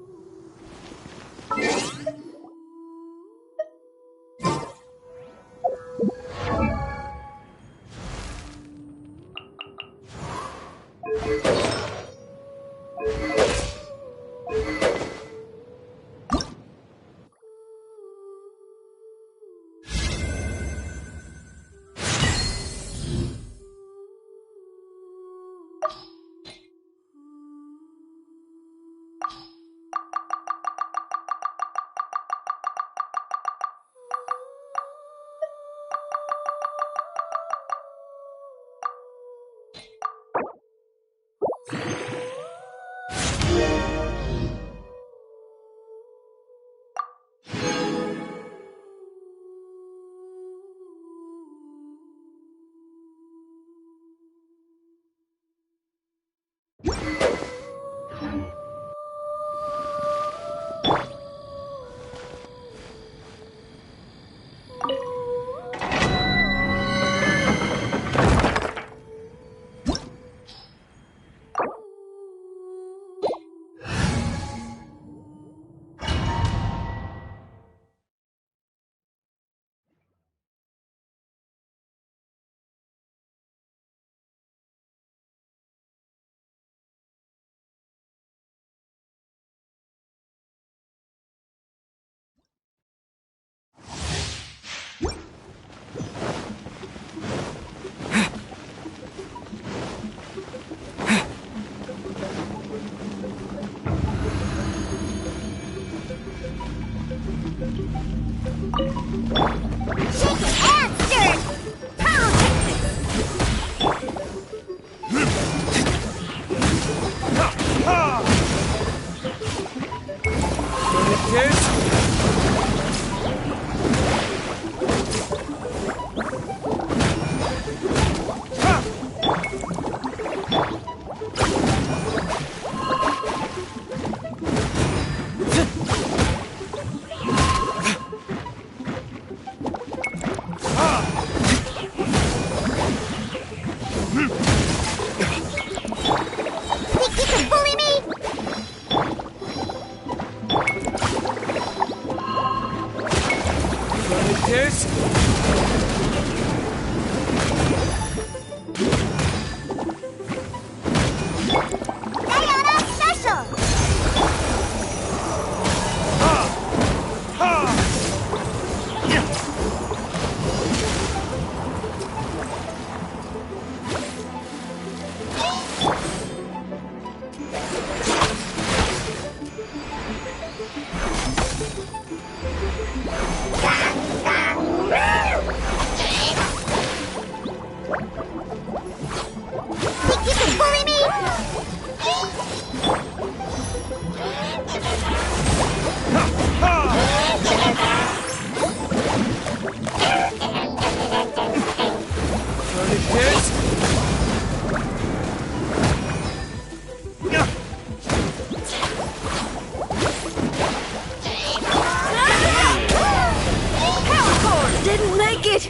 it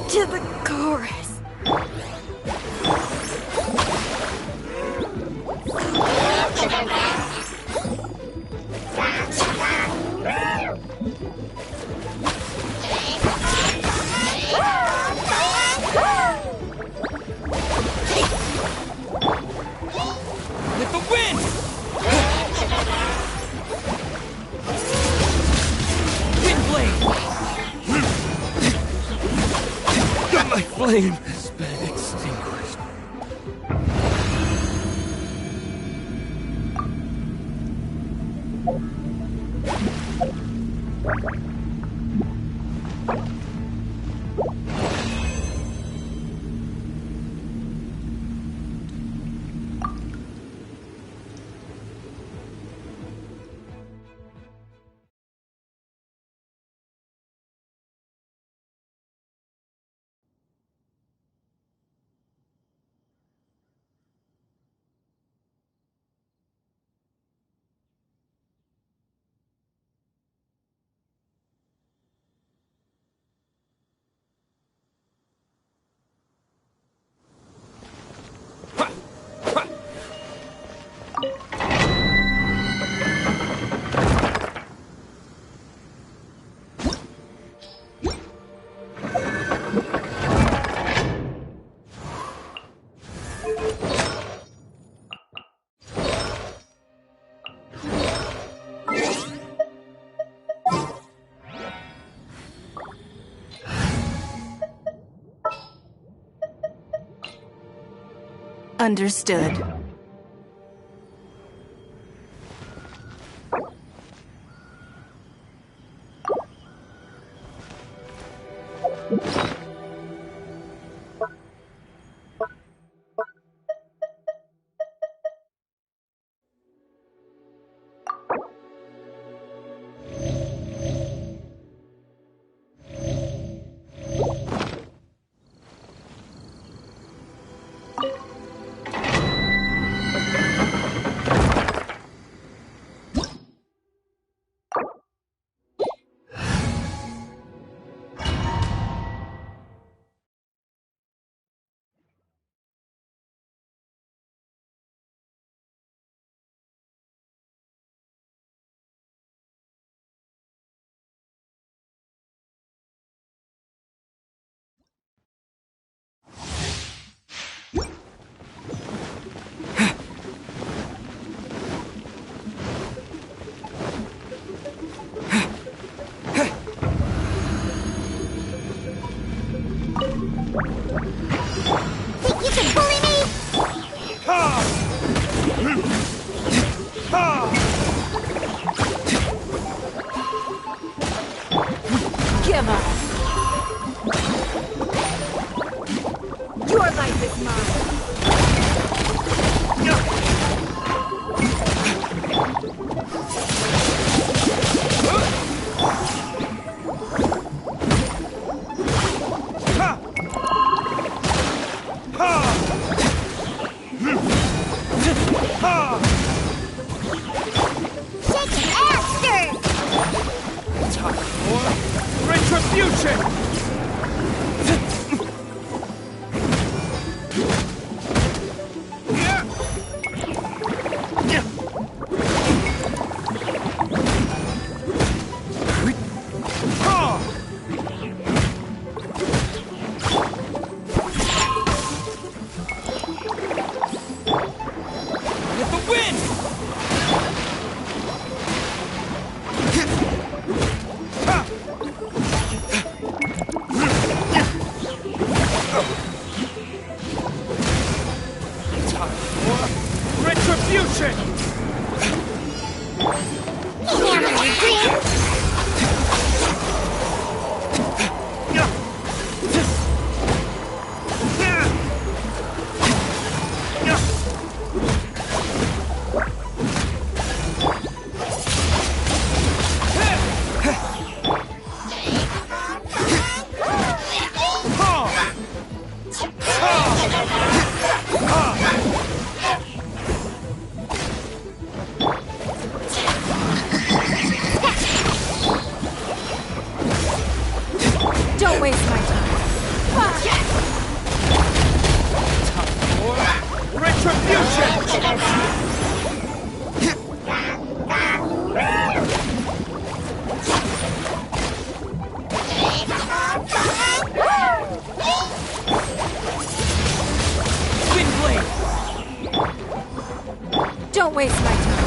to the chorus. With the wind! Wind blade! Got my flame has been extinguished. Understood. Think you can bully me? Give up. Your life is mine. Shake it after! Time for retribution! With the wind! Time for retribution! Enamel your dreams! Don't waste my time.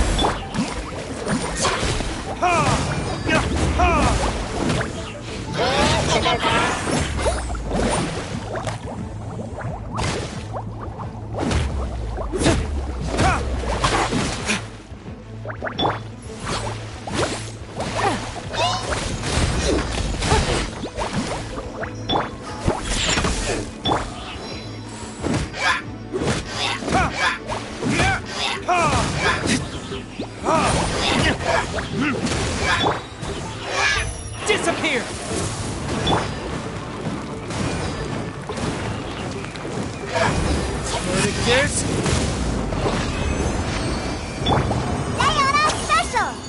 Disappear! Verdict is... Sayonara Special!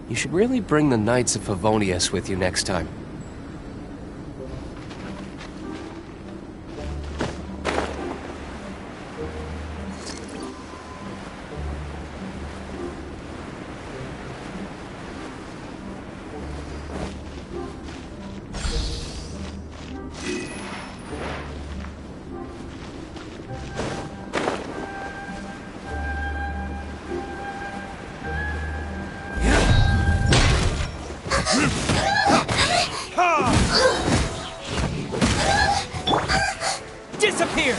You should really bring the Knights of Favonius with you next time. Disappear!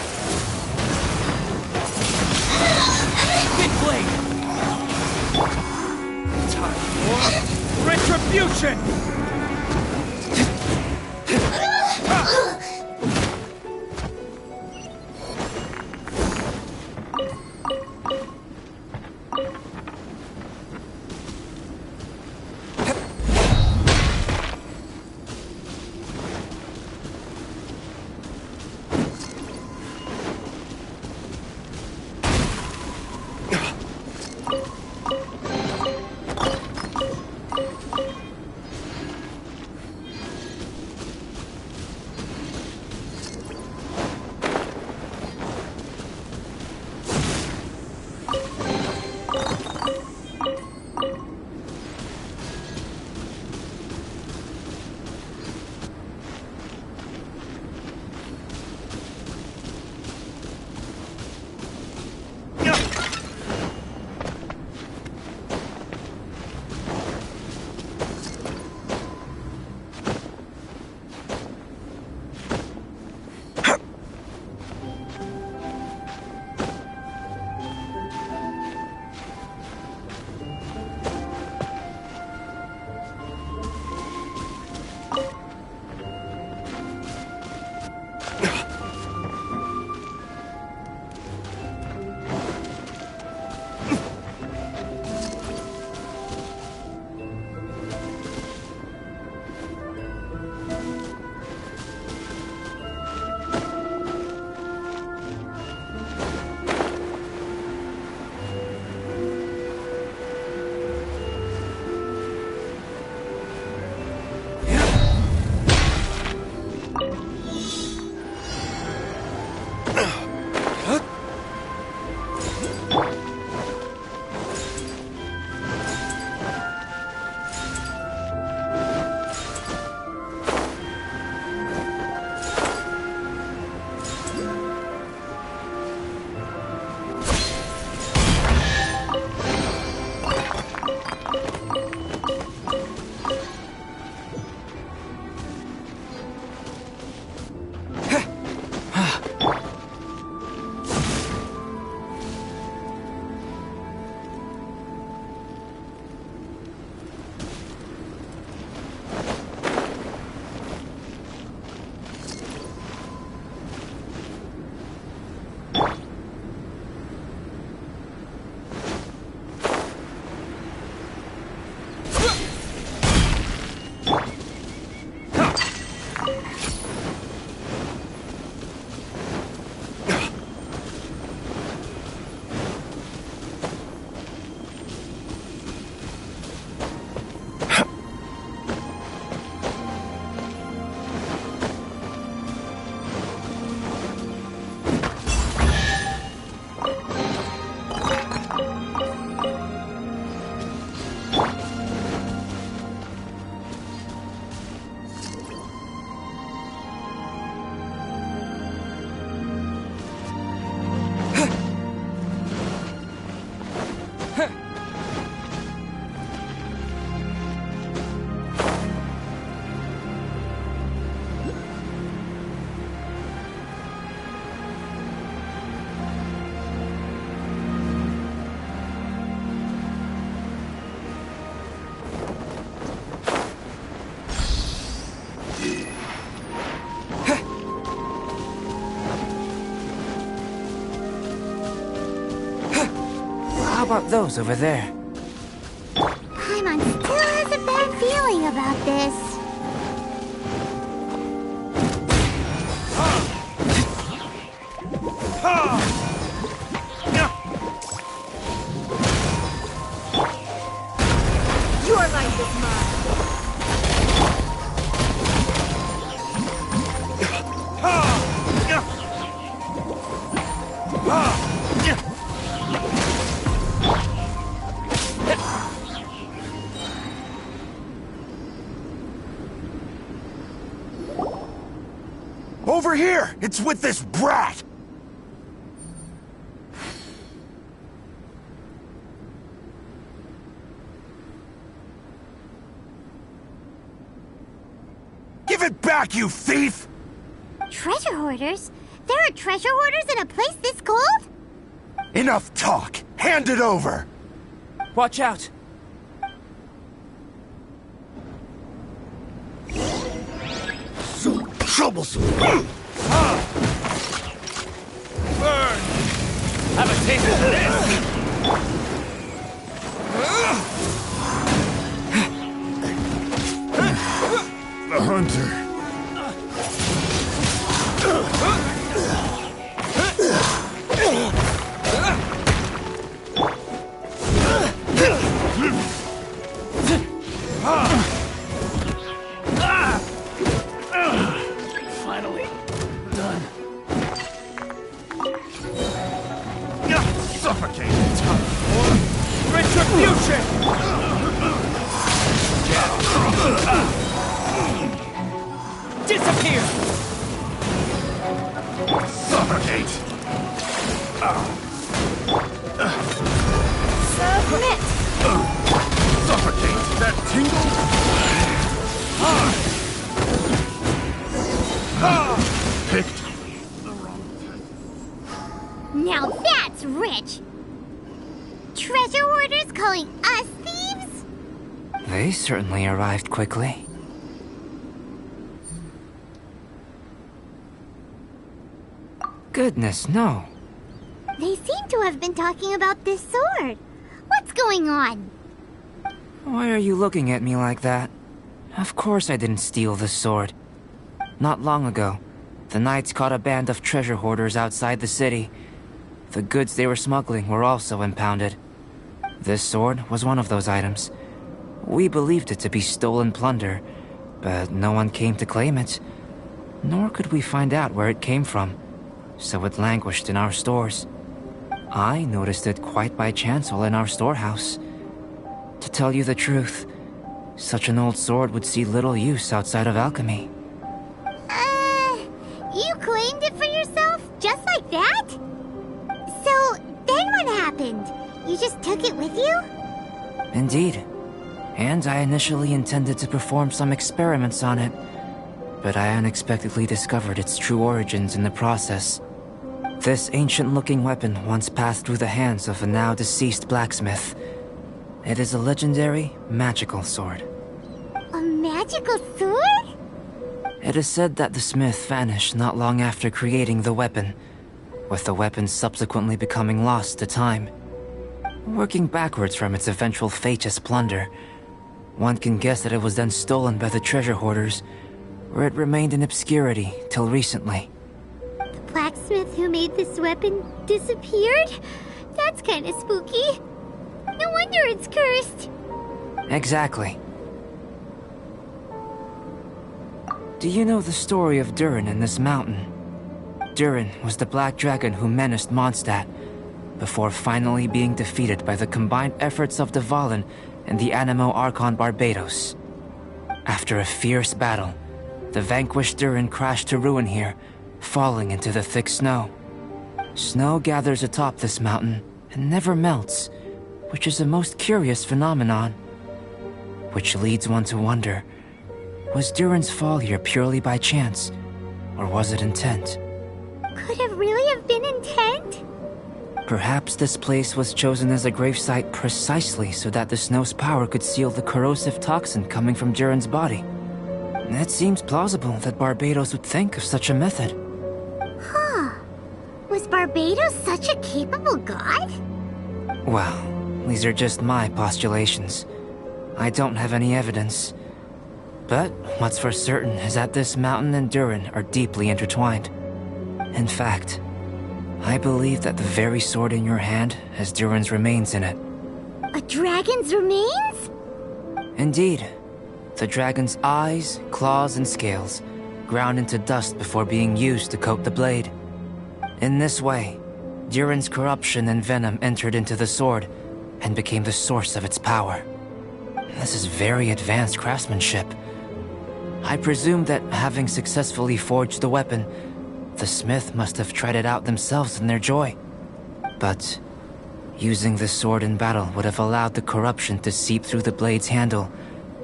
Big blade! Time for retribution! How about those over there? Paimon still has a bad feeling about this. Your life Over here! It's with this brat! Give it back, you thief! Treasure hoarders? There are treasure hoarders in a place this cold? Enough talk! Hand it over! Watch out! So troublesome! Burn! Have a taste of this! The hunter. Finally done. Suffocate! Retribution! Disappear! Suffocate! Submit! Suffocate! That tingle? Picked the wrong test. Now that's rich! Treasure hoarders calling us thieves? They certainly arrived quickly. Goodness, no. They seem to have been talking about this sword. What's going on? Why are you looking at me like that? Of course I didn't steal this sword. Not long ago, the Knights caught a band of treasure hoarders outside the city. The goods they were smuggling were also impounded. This sword was one of those items. We believed it to be stolen plunder, but no one came to claim it. Nor could we find out where it came from, so it languished in our stores. I noticed it quite by chance while in our storehouse. To tell you the truth, such an old sword would see little use outside of alchemy. You claimed it for yourself? Just like that? So, then what happened? You just took it with you? Indeed. And I initially intended to perform some experiments on it, but I unexpectedly discovered its true origins in the process. This ancient-looking weapon once passed through the hands of a now-deceased blacksmith. It is a legendary, magical sword. A magical sword? It is said that the smith vanished not long after creating the weapon, with the weapon subsequently becoming lost to time. Working backwards from its eventual fate as plunder, one can guess that it was then stolen by the treasure hoarders, where it remained in obscurity till recently. The blacksmith who made this weapon disappeared? That's kinda spooky. No wonder it's cursed. Exactly. Do you know the story of Durin in this mountain? Durin was the black dragon who menaced Mondstadt, before finally being defeated by the combined efforts of Dvalin and the Animo Archon Barbados. After a fierce battle, the vanquished Durin crashed to ruin here, falling into the thick snow. Snow gathers atop this mountain and never melts, which is a most curious phenomenon. Which leads one to wonder, was Durin's fall here purely by chance, or was it intent? Could it really have been intent? Perhaps this place was chosen as a gravesite precisely so that the snow's power could seal the corrosive toxin coming from Durin's body. It seems plausible that Barbados would think of such a method. Huh. Was Barbados such a capable god? Well, these are just my postulations. I don't have any evidence. But what's for certain is that this mountain and Durin are deeply intertwined. In fact, I believe that the very sword in your hand has Durin's remains in it. A dragon's remains? Indeed. The dragon's eyes, claws, and scales ground into dust before being used to coat the blade. In this way, Durin's corruption and venom entered into the sword and became the source of its power. This is very advanced craftsmanship. I presume that having successfully forged the weapon, the smith must have tried it out themselves in their joy. But using the sword in battle would have allowed the corruption to seep through the blade's handle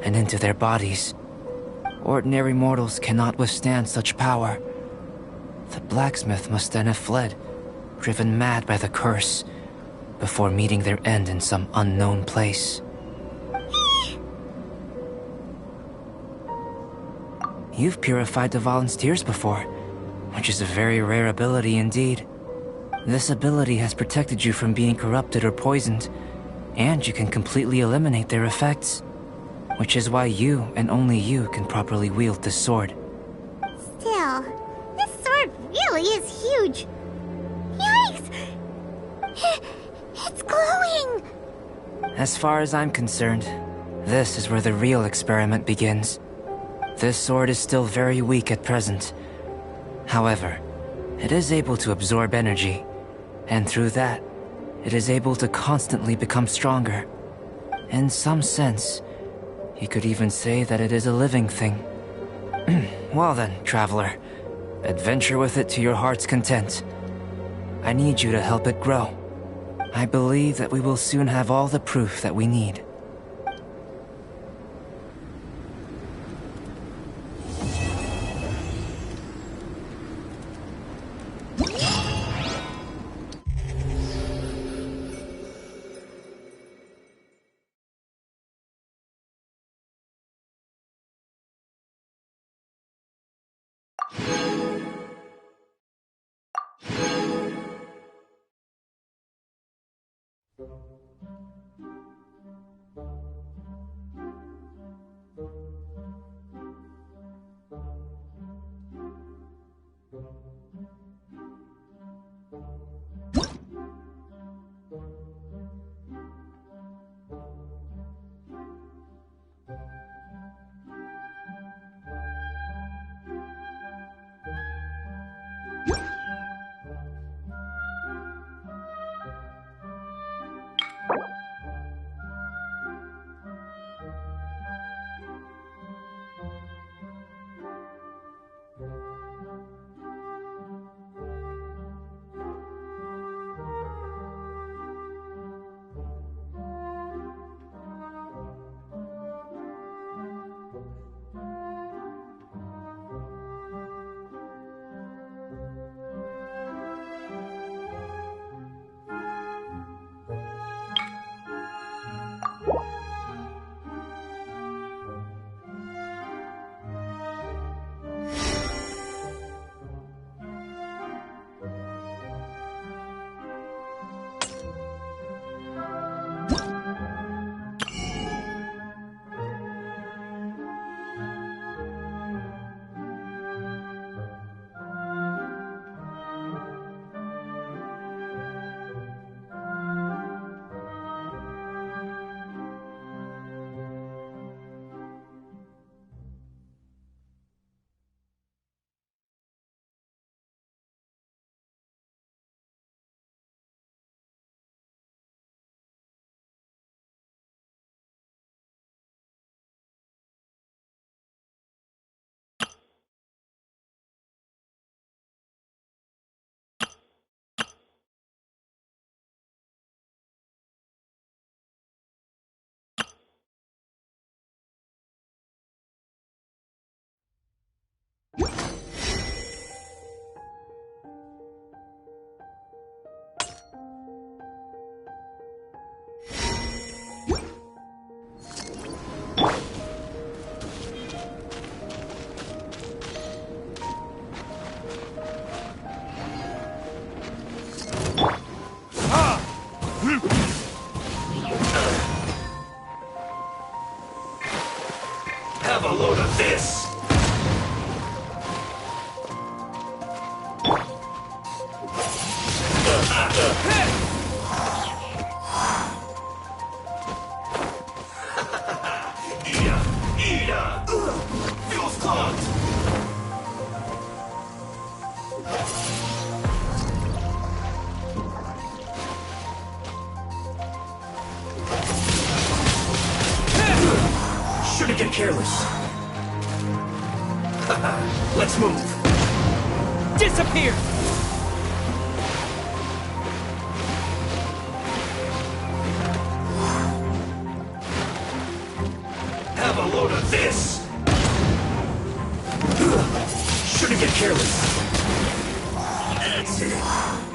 and into their bodies. Ordinary mortals cannot withstand such power. The blacksmith must then have fled, driven mad by the curse, before meeting their end in some unknown place. You've purified the volunteers before, which is a very rare ability indeed. This ability has protected you from being corrupted or poisoned, and you can completely eliminate their effects, which is why you and only you can properly wield this sword. Still, this sword really is huge. Yikes! It's glowing! As far as I'm concerned, this is where the real experiment begins. This sword is still very weak at present. However, it is able to absorb energy, and through that, it is able to constantly become stronger. In some sense, you could even say that it is a living thing. Well then, traveler, adventure with it to your heart's content. I need you to help it grow. I believe that we will soon have all the proof that we need. Have a load of this! Feels clogged! Shouldn't get careless. Let's move. Disappear! Have a load of this! Shouldn't get careless. That's it.